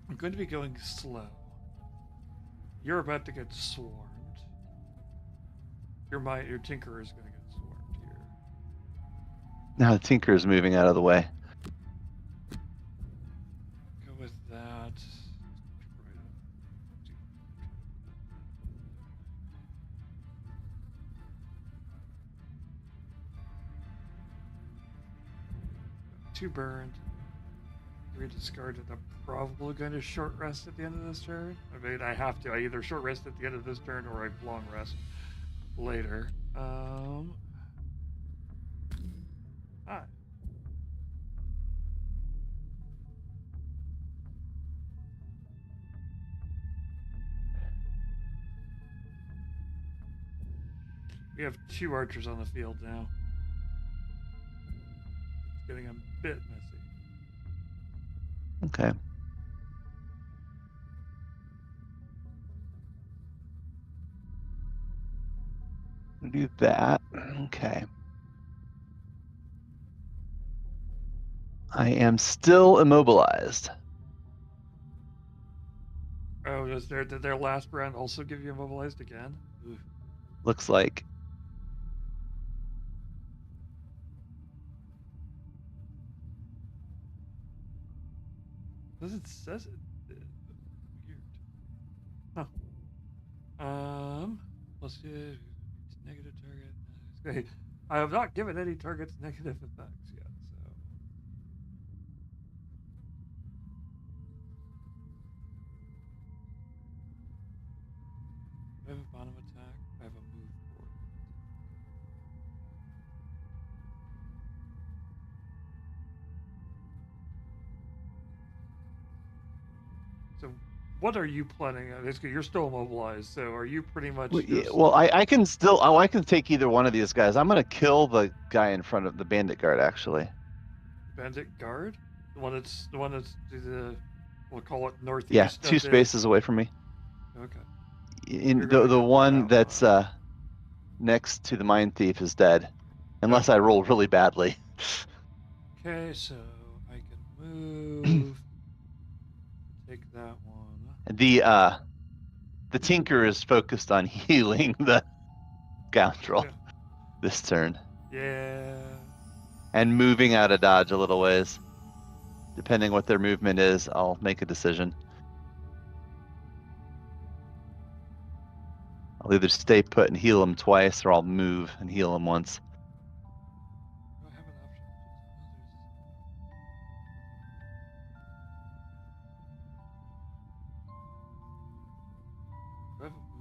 I'm going to be going slow. You're about to get swarmed. Your Tinker is going to get swarmed here. Now the Tinker is moving out of the way. Go with that. Two burned. 3 discarded. I'm probably going to short rest at the end of this turn. I mean, I have to. I either short rest at the end of this turn or I long rest later. Hi. We have 2 archers on the field now. It's getting a bit messy. Okay. Do that. Okay. I am still immobilized. Oh, did their last round also give you immobilized again? Ooh. Looks like. It says it. Weird. Huh. Let's see. Negative target. Okay. I have not given any targets negative effects yet, so. I have a bottom attack. I have a move forward. So, what are you planning? You're still immobilized, so are you pretty much? Well, I can still. Oh, I can take either one of these guys. I'm gonna kill the guy in front of the bandit guard. Actually. Bandit guard, the one that's we'll call it northeast. Yeah, 2 spaces away from me. Okay. In the one that's next to the mine thief is dead. unless I roll really badly. Okay, so I can move. Take that one. The tinker is focused on healing the scoundrel this turn. Yeah. And moving out of dodge a little ways. Depending what their movement is, I'll make a decision. I'll either stay put and heal them twice, or I'll move and heal them once. Do I have an option? Do I have a movement?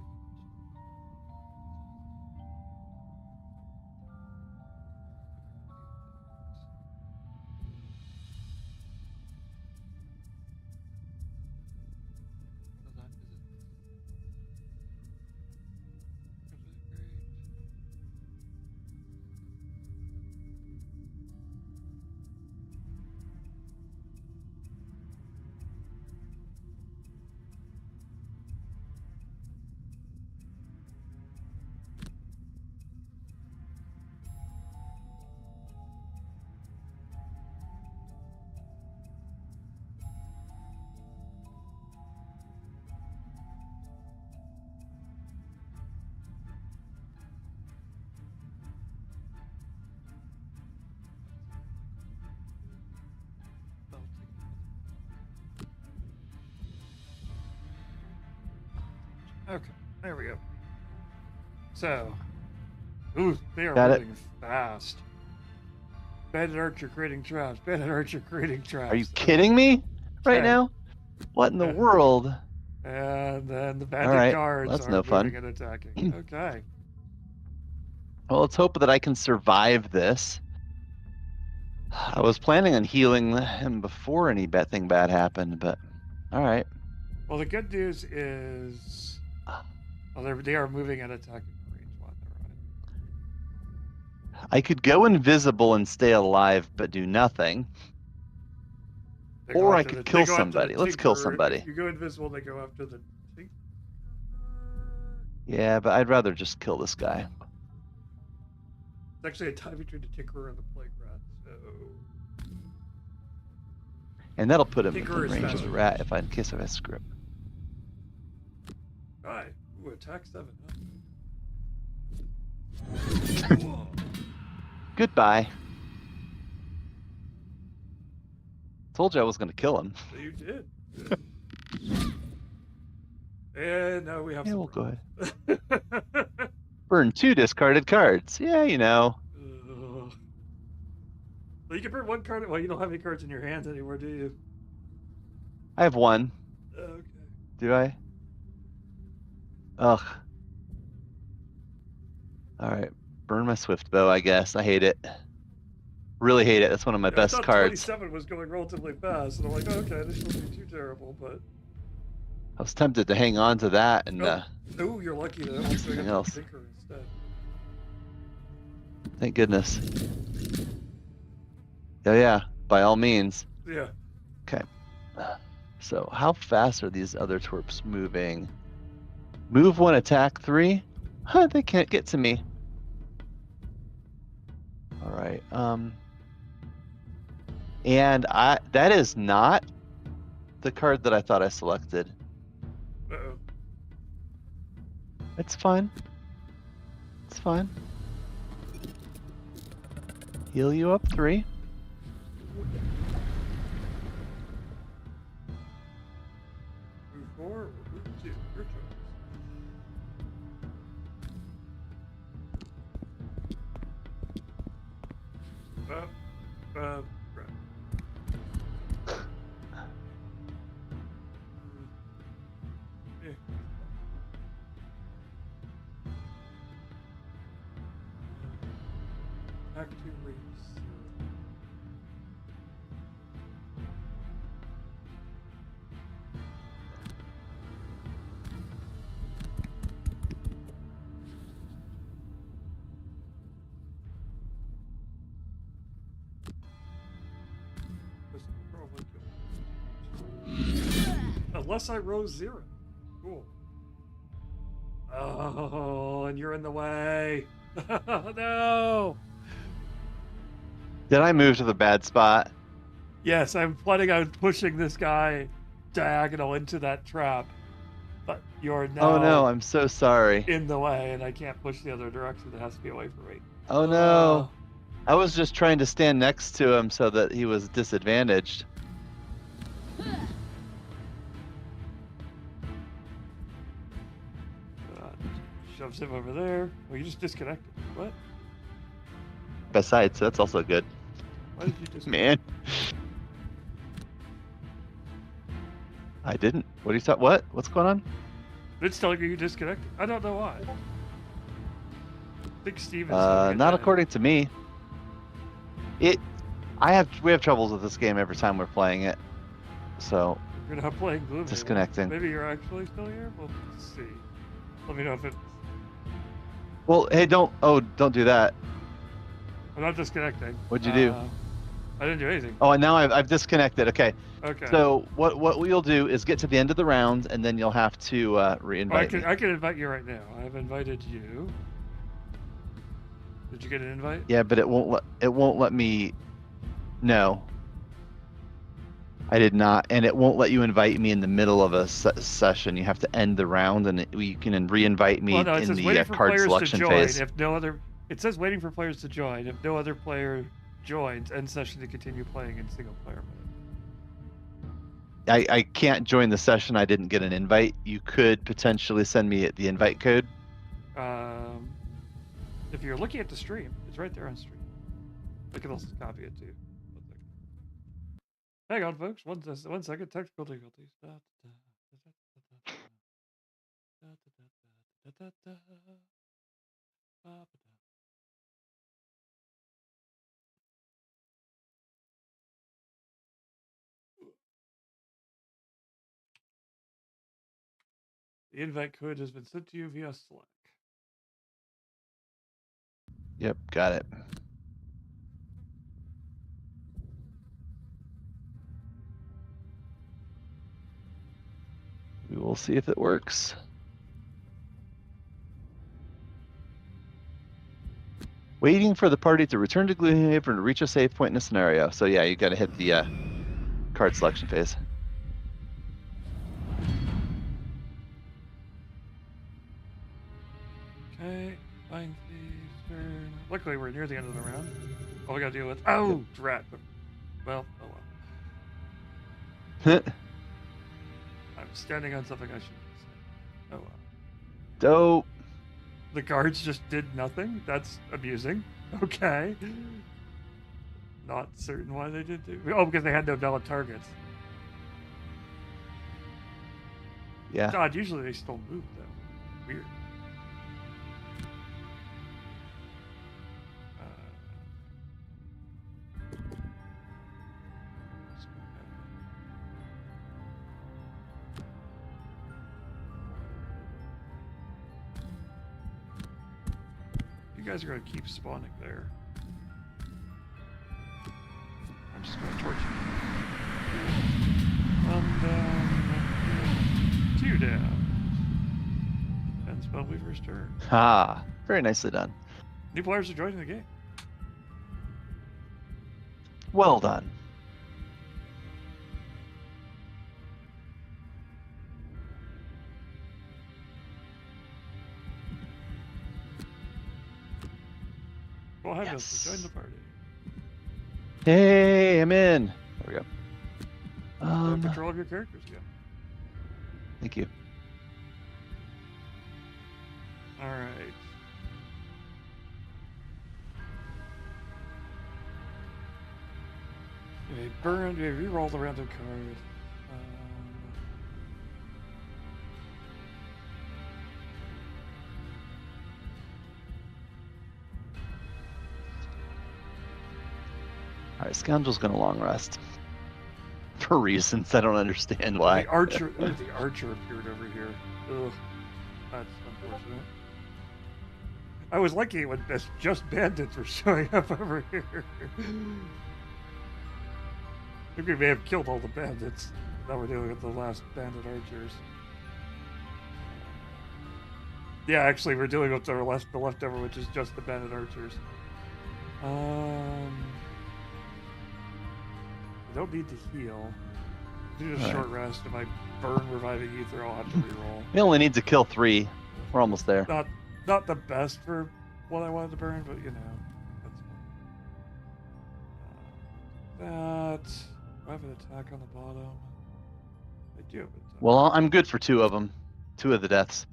Okay, there we go. So, ooh, they are moving fast. Bandit Archer creating traps. Bandit Archer creating traps. Are you kidding me right now? What in the world? And then the bandit guards are moving and attacking. Okay. Well, let's hope that I can survive this. I was planning on healing him before anything bad happened, but all right. Well, the good news is, they are moving and attacking range while they're on it. I could go invisible and stay alive, but do nothing. Or I could kill somebody. Let's kill somebody. If you go invisible, they go after the tinker. Yeah, but I'd rather just kill this guy. It's actually a tie between the tinkerer and the plague rat, so. And that'll put him in range of the rat in case I screw up. Alright. Ooh, attack 7, huh? Goodbye. Told you I was going to kill him. So you did. And now we have we'll go ahead. Burn 2 discarded cards. Yeah, you know. Well, you can burn 1 card. Well, you don't have any cards in your hands anymore, do you? I have 1. Okay. Do I? Ugh. Alright. Burn my Swift Bow, I guess. I hate it. Really hate it. That's one of my best cards. 27 was going relatively fast, and I'm like, okay, this shouldn't be too terrible, but... I was tempted to hang on to that and... Ooh, you're lucky that I was going to Tinker instead. Thank goodness. Oh yeah, by all means. Yeah. Okay. So how fast are these other twerps moving? Move 1, attack 3? Huh, they can't get to me. All right. And that is not the card that I thought I selected. Uh-oh. It's fine. It's fine. Heal you up 3. Move 4 or move 2? Your choice. Right. Back to race. Unless I rose 0. Cool. Oh, and you're in the way. No. Did I move to the bad spot? Yes, I'm planning on pushing this guy diagonal into that trap, but you're now. Oh no, I'm so sorry. In the way, and I can't push the other direction. It has to be away from me. Oh no. I was just trying to stand next to him so that he was disadvantaged. Shoves him over there. Oh, you just disconnected. What? Besides, that's also good. Why did you disconnect? Man. I didn't. What do you thought? What? What's going on? It's telling you disconnected. I don't know why. I think Steve is not according to me. We have troubles with this game every time we're playing it. So you're not playing Gloomhaven. Disconnecting. Maybe you're actually still here? Well, let's see. Let me know if it's... Well, hey, don't do that. I'm not disconnecting. What'd you do? I didn't do anything. Oh, and now I've disconnected. Okay. Okay. So what we'll do is get to the end of the round, and then you'll have to re-invite me. I can invite you right now. I've invited you. Did you get an invite? Yeah, but it won't let me. No. I did not, and it won't let you invite me in the middle of a session. You have to end the round, and you can re-invite me in the card selection phase. If no other, it says waiting for players to join. If no other player joins, end session to continue playing in single player mode. I can't join the session. I didn't get an invite. You could potentially send me the invite code. If you're looking at the stream, it's right there on stream. I can also copy it too. Hang on, folks. One second. Technical difficulties. The invite code has been sent to you via Slack. Yep, got it. We will see if it works. Waiting for the party to return to Gloomhaven to reach a save point in a scenario. So yeah, you got to hit the card selection phase. Okay, find the turn. Luckily, we're near the end of the round. All we got to deal with. Oh, drat. Well, oh well. I'm standing on something I shouldn't say. Oh well. Dope. The guards just did nothing? That's amusing. Okay. Not certain why they did do. Oh, because they had no valid targets. Yeah. God, usually they still move though. Weird. You guys are going to keep spawning there. I'm just going to torch you. 1 down. 2 down. And Spellweaver's turn. Ah, very nicely done. New players are joining the game. Well done. Go ahead, yes. Join the party. Hey, I'm in. There we go. Have control of your characters again. Thank you. All right. You burned. You re-roll the random card. All right, Scoundrel's gonna long rest for reasons I don't understand why. The archer appeared over here. Ugh, that's unfortunate. I was lucky when just bandits were showing up over here. I think we may have killed all the bandits. Now we're dealing with the last bandit archers. Yeah, actually, we're dealing with the leftover, which is just the bandit archers. I don't need to heal. Do a short rest. If I burn reviving ether, I'll have to reroll. We only need to kill 3. We're almost there. Not the best for what I wanted to burn, but you know, that's fine. That. Do I have an attack on the bottom? I do have an attack. Well, I'm good for 2 of them. 2 of the deaths.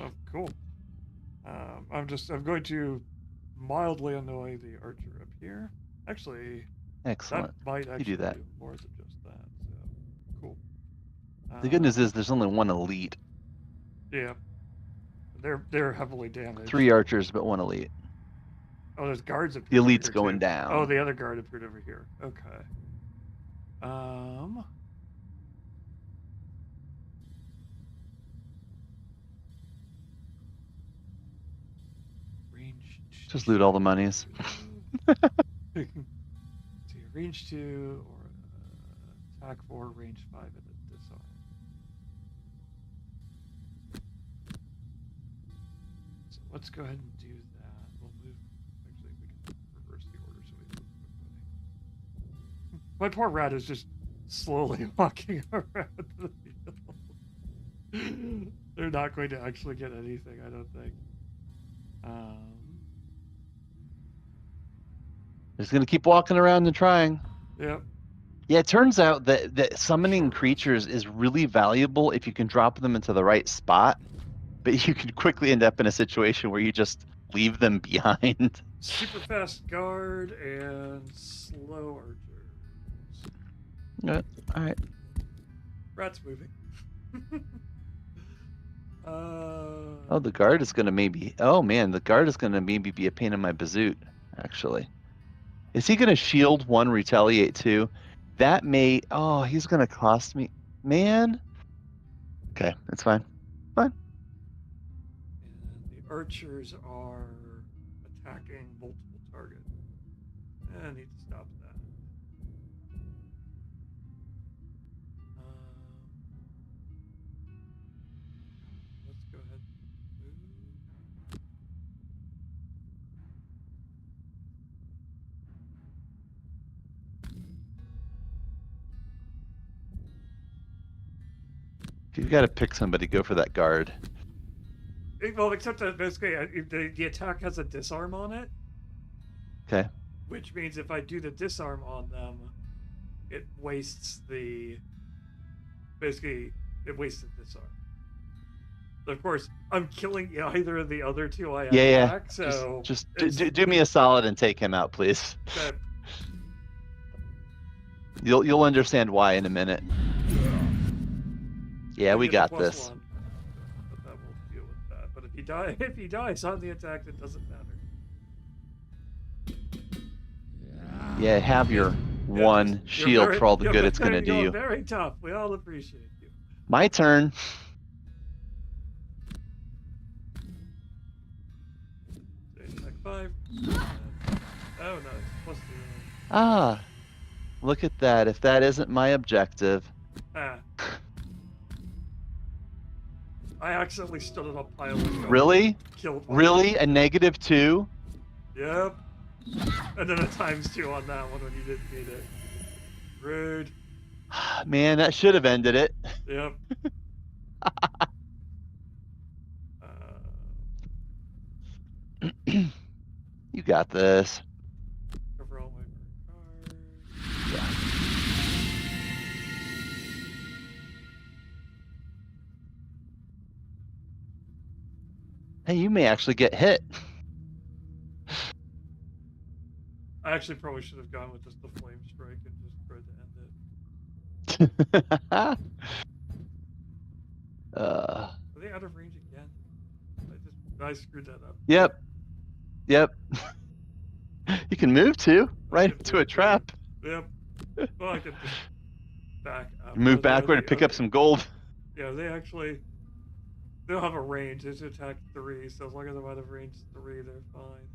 Oh, cool. I'm going to mildly annoy the archer up here. Actually, excellent. That might actually do that. Do more than just that. So cool. The good news is there's only 1 elite. Yeah. They're heavily damaged. 3 archers, but 1 elite. Oh, there's guards up here. The elite's going too. down. Oh, the other guard appeared over here. Okay. Range. Just loot all the monies. See, range 2 or attack 4, range 5 at a disarm. So let's go ahead and do that. We'll move. Actually, we can reverse the order so we move quickly. My poor rat is just slowly walking around the field. They're not going to actually get anything, I don't think. Just gonna keep walking around and trying. Yep. Yeah, it turns out that summoning creatures is really valuable if you can drop them into the right spot, but you can quickly end up in a situation where you just leave them behind. Super fast guard and slow archers. All right. Rat's moving. Oh, the guard is gonna maybe. Oh man, the guard is gonna maybe be a pain in my bazoot. Actually, is he gonna shield 1, retaliate 2? That may. Oh, he's gonna cost me, man. Okay, that's fine. Fine. And the archers are attacking multiple targets. I need to stop that. Let's go ahead and move. If you've got to pick somebody, go for that guard. Well, except that basically the attack has a disarm on it. Okay. Which means if I do the disarm on them, it wastes the. Basically, it wastes the disarm. Of course, I'm killing either of the other 2 I attack. Yeah. So just do me a solid and take him out, please. Okay. You'll understand why in a minute. Yeah, we got this. 1, but that will deal with that. But if he dies on the attack, it doesn't matter. Yeah, have your 1 shield for all the good it's going to do you. Very tough. We all appreciate you. My turn. Attack 5. Oh no, it's +2. Ah, look at that. If that isn't my objective. I accidentally stood on a pile of Really? Killed one. Really? A -2? Yep. And then a ×2 on that one when you didn't need it. Rude. Man, that should have ended it. Yep. You got this. Cover all my cards. Yeah. Hey, you may actually get hit. I actually probably should have gone with just the flame strike and just tried to end it. Are they out of range again? I screwed that up. Yep. You can move too, right into a trap. Yep. Well, I could just back up. Move backward and pick up some gold. Yeah, they don't have a range. It's attack 3, so as long as I'm out of range 3, they're fine.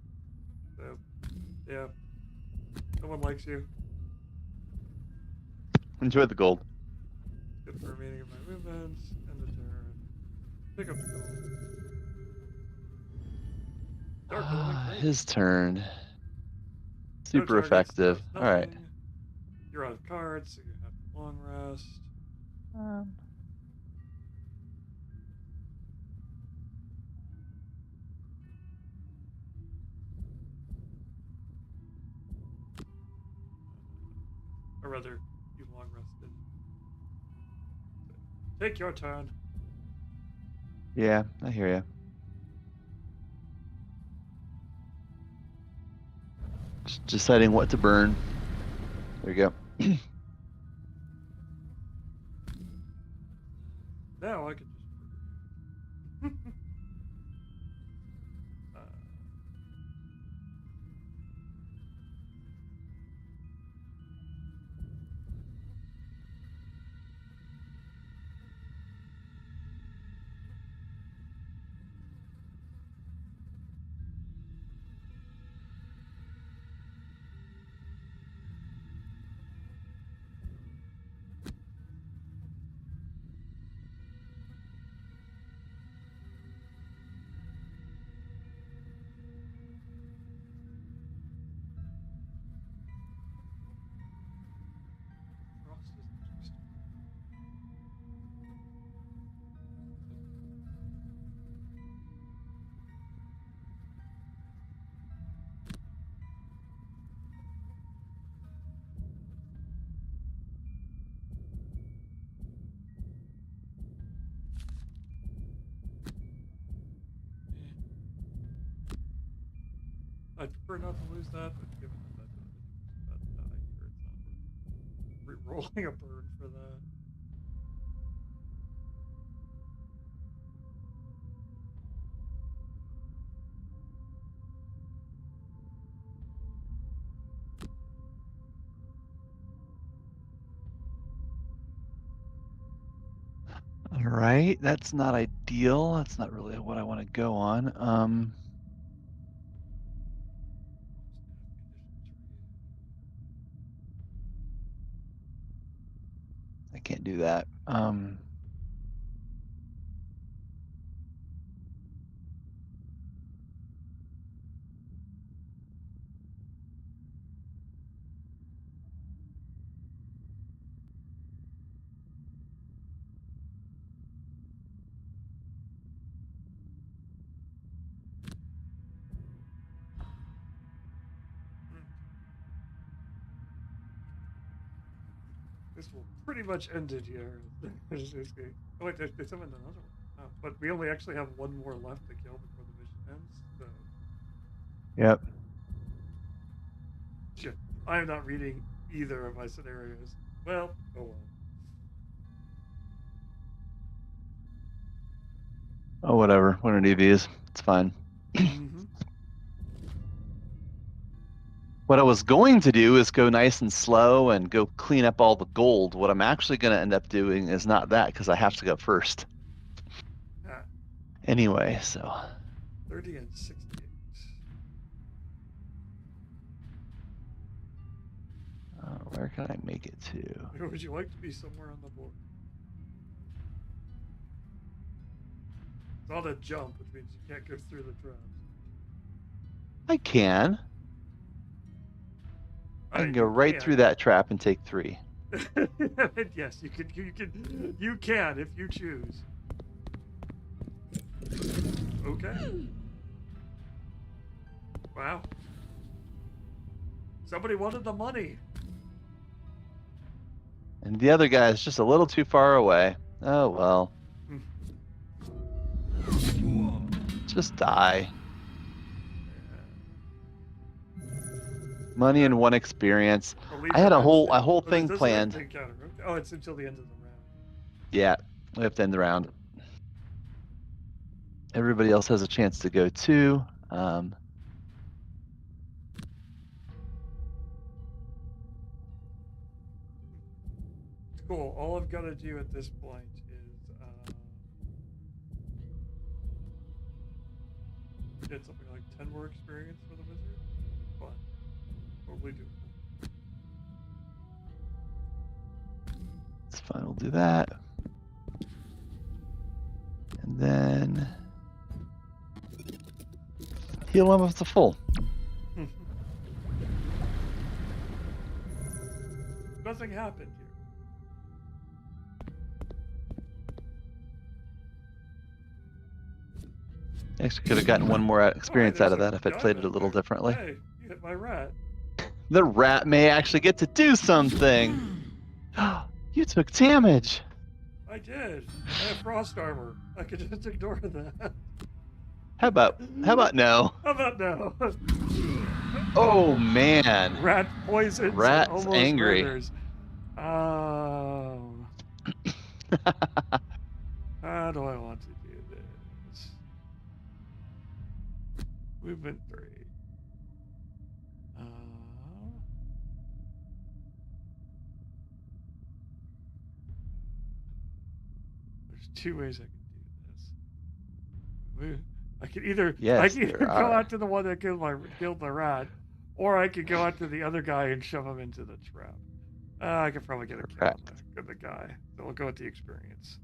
So, yeah. Someone likes you. Enjoy the gold. Good for remaining of my movements. End the turn. Pick up the gold. Start building. His turn. Super effective. All right. You're out of cards, so you have a long rest. Or rather, you long rested. Take your turn. Yeah, I hear you. Just deciding what to burn. There you go. Now I can just. I'd prefer not to lose that, but given that that's about to die here, it's not worth re-rolling a burn for that. All right, that's not ideal. That's not really what I want to go on. I can't do that. This will pretty much end it here. Oh wait, they summoned another one. Oh, but we only actually have one more left to kill before the mission ends. So. Yep. Shit, I am not reading either of my scenarios. Well, oh well. Oh, whatever. One of these. It's fine. What I was going to do is go nice and slow and go clean up all the gold. What I'm actually going to end up doing is not that, because I have to go first. Anyway, so 30 and 68. Where can I make it to? Would you like to be somewhere on the board? It's not a jump, which means you can't go through the traps. I can. I can go right through that trap and take 3. Yes, you can if you choose. Okay. Wow. Somebody wanted the money. And the other guy is just a little too far away. Oh well. Just die. Money and 1 experience. I had a whole thing planned. Oh, it's until the end of the round. Yeah, we have to end the round. Everybody else has a chance to go too. Cool. All I've got to do at this point is get something like 10 more experience for the wizard. Fun. Totally doable. It's fine. We'll do that. And then heal him up to full. nothing happened here. Actually, could have gotten one more experience out of that if I'd played it a little differently. Hey, you hit my rat. The rat may actually get to do something. You took damage. I did. I have frost armor. I could just ignore that. How about no? How about no? Oh man. Rat poisons. Rat's almost angry. Murders. Oh. How do I want to do this? Movement 3. There's 2 ways I can do this. I could either go out to the one that killed the rat, or I could go out to the other guy and shove him into the trap. I could probably get a kill on the guy. So we'll go with the experience.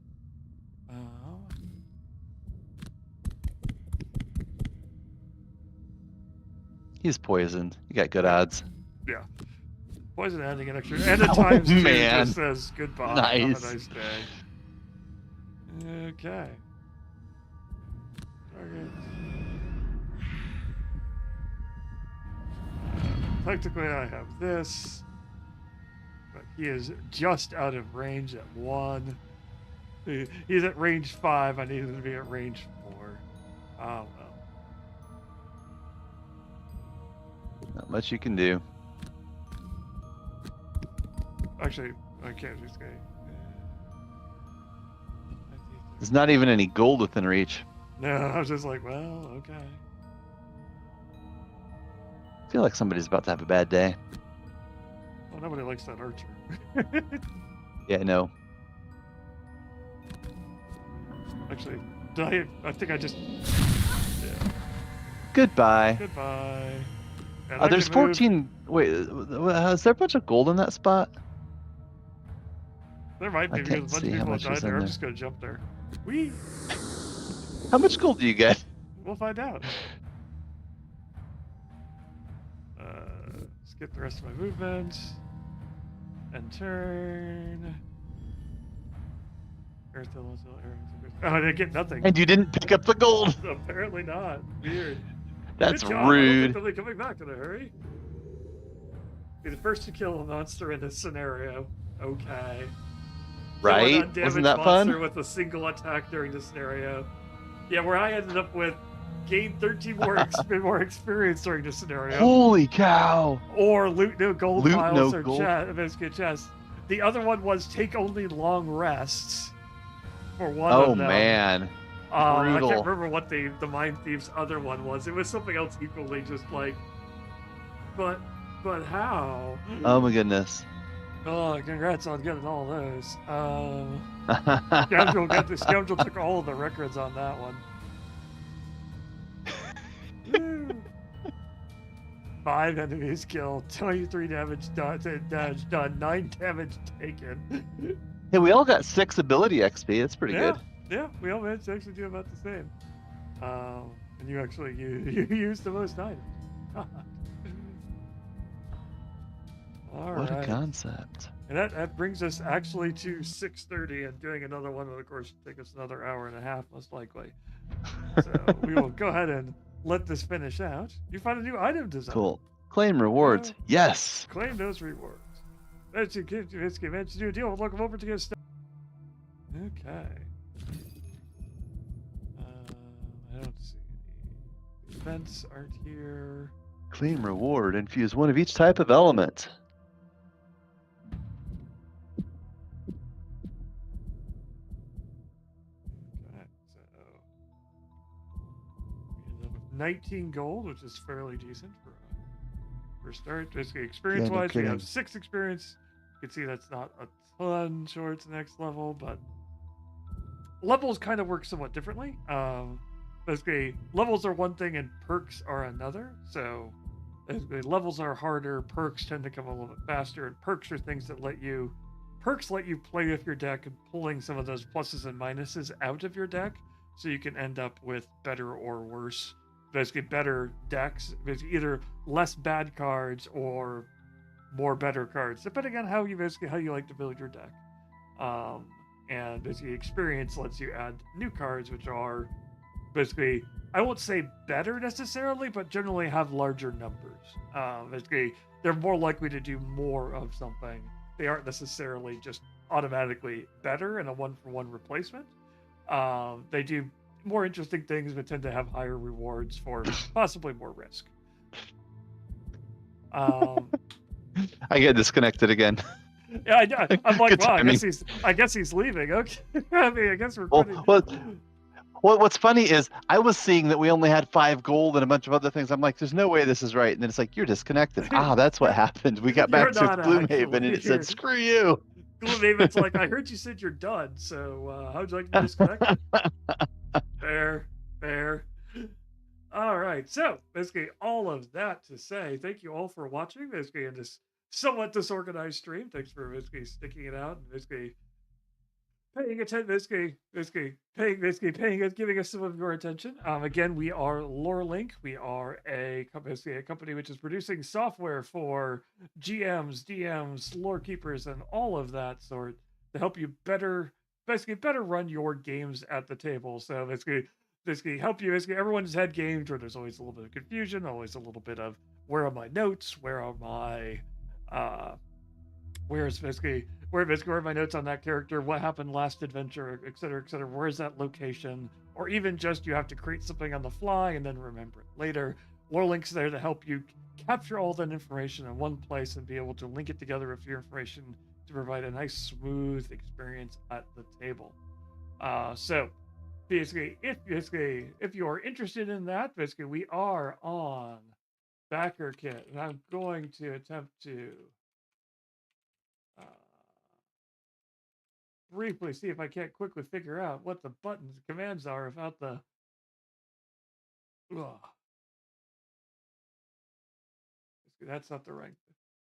He's poisoned. You got good odds. Yeah. Poison adding an extra. And at times, man. Just says goodbye. Nice. Have a nice day. Okay. Target. Technically, I have this. But he is just out of range at 1. He's at range 5. I need him to be at range 4. Oh, well. Not much you can do. Actually, I can't just go. There's not even any gold within reach. No, I was just like, well, okay. I feel like somebody's about to have a bad day. Well, nobody likes that archer. Yeah, no. Actually, I think I just... Yeah. Goodbye. Goodbye. There's 14... Wait, is there a bunch of gold in that spot? There might be, because a bunch of people have died there. I'm just going to jump there. Whee! How much gold do you get? We'll find out. Skip the rest of my movement. And turn. Oh, I didn't get nothing. And you didn't pick up the gold. Apparently not. Weird. That's rude. I don't think they'll be coming back in a hurry. Be the first to kill a monster in this scenario. Okay. Right? Wasn't that fun? With a single attack during the scenario. Yeah, where I ended up with gain 13 more experience during the scenario. Holy cow! Or loot no gold piles or chests. The other one was take only long rests. For one of them. Oh man. I can't remember what the Mind Thief's other one was. It was something else equally just like, but how? Oh my goodness. Oh, congrats on getting all those. Scoundrel took all of the records on that one. 5 enemies killed, 23 damage done, 9 damage taken. Hey, we all got 6 ability XP. That's pretty good. Yeah, we all managed to actually do about the same. And you actually you used the most items. What a concept. And that brings us actually to 6:30, and doing another one will, of course, take us another hour and a half, most likely. So we will go ahead and let this finish out. You find a new item design. Cool. Claim rewards. Yes. Claim those rewards. That's your kid. It's to do a deal. We'll look them over to get started. Okay. I don't see any events aren't here. Claim reward. Infuse one of each type of element. Okay, so we ended up with 19 gold, which is fairly decent for a start. Basically, experience-wise, we have 6 experience. You can see that's not a ton towards the next level, but levels kind of work somewhat differently. Basically, levels are one thing and perks are another. So, basically, levels are harder, perks tend to come a little bit faster, and perks are things that let you play with your deck and pulling some of those pluses and minuses out of your deck, so you can end up with better or worse, basically better decks, basically either less bad cards or more better cards, depending on how you like to build your deck. And basically, experience lets you add new cards, which are basically, I won't say better necessarily, but generally have larger numbers. Basically, they're more likely to do more of something. They aren't necessarily just automatically better and a one-for-one replacement. They do more interesting things, but tend to have higher rewards for possibly more risk. I get disconnected again. Yeah, I'm like, wow, I guess he's leaving. Okay, I mean, I guess we're. What's funny is I was seeing that we only had 5 gold and a bunch of other things. I'm like, there's no way this is right. And then it's like, you're disconnected. That's what happened. We got back to Gloomhaven and it said, screw you. Gloomhaven's like, I heard you said you're done. So how'd you like to be disconnected? Fair. All right. So basically, all of that to say, thank you all for watching. Basically, in this somewhat disorganized stream. Thanks for basically sticking it out and basically paying attention, giving us some of your attention. Again, we are LoreLink. We are a company which is producing software for GMs, DMs, lore keepers, and all of that sort to help you better run your games at the table. So basically help you. Basically, everyone's had games where there's always a little bit of confusion, always a little bit of where are my notes, where are my where are my notes on that character, what happened last adventure, et cetera, where's that location, or even just you have to create something on the fly and then remember it later. LoreLink's there to help you capture all that information in one place and be able to link it together with your information to provide a nice smooth experience at the table. So basically if you are interested in that, basically we are on BackerKit, and I'm going to attempt to briefly see if I can't quickly figure out what the buttons and commands are without the. Ugh. That's not the right.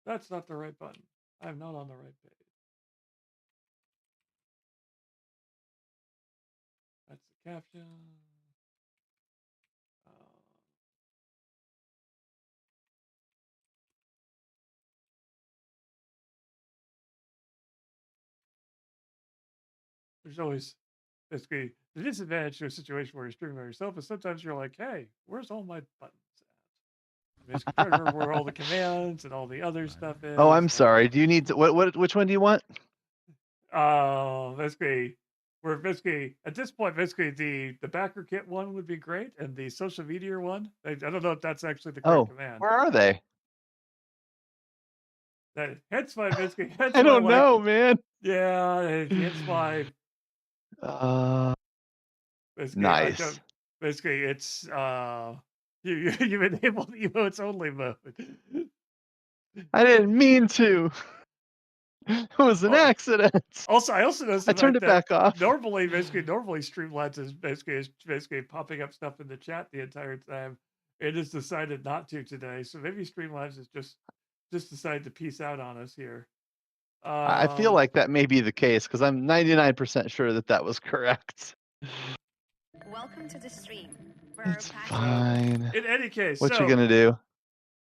That's not the right button. I'm not on the right page. That's the caption. There's always basically the disadvantage to a situation where you're streaming by yourself is sometimes you're like, hey, where's all my buttons at? Basically, trying to remember where all the commands and all the other stuff is. Oh, I'm sorry. Do you need to, which one do you want? Basically, we're basically at this point, basically the BackerKit one would be great, and the social media one. I don't know if that's actually the correct command. Where are they? Hence my basically. Hence I don't know, man. Yeah, hence my. Nice. Basically, it's you've enabled emotes only mode. I didn't mean to. It was an accident. Also, I also noticed I turned it back off. Normally Streamlabs is basically popping up stuff in the chat the entire time. It has decided not to today, so maybe Streamlabs is just decided to peace out on us here. I feel like that may be the case because I'm 99% sure that was correct. Welcome to the stream. It's fine. In any case, what you gonna do?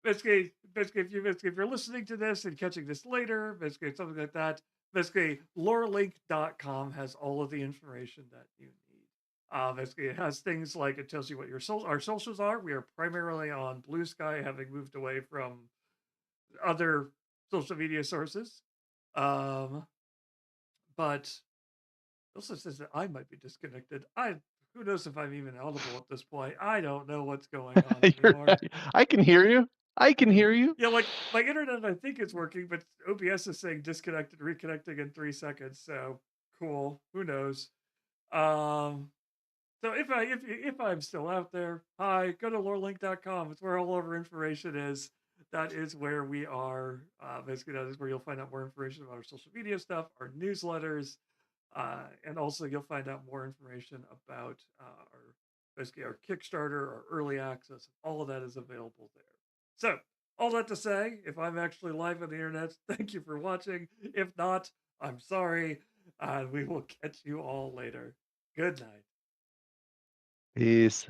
Basically, if you're listening to this and catching this later, basically something like that, basically lorelink.com has all of the information that you need. Basically, it has things like it tells you what our socials are. We are primarily on Blue Sky, having moved away from other social media sources. But also says that I might be disconnected. Who knows if I'm even audible at this point? I don't know what's going on anymore. I can hear you. Yeah, like my internet, I think it's working, but OBS is saying disconnected, reconnecting in 3 seconds. So cool. Who knows? So if I'm still out there, hi, go to lorelink.com. It's where all of our information is. That is where we are. Basically, that is where you'll find out more information about our social media stuff, our newsletters, and also you'll find out more information about our Kickstarter, our early access. All of that is available there. So, all that to say, if I'm actually live on the internet, thank you for watching. If not, I'm sorry. We will catch you all later. Good night. Peace.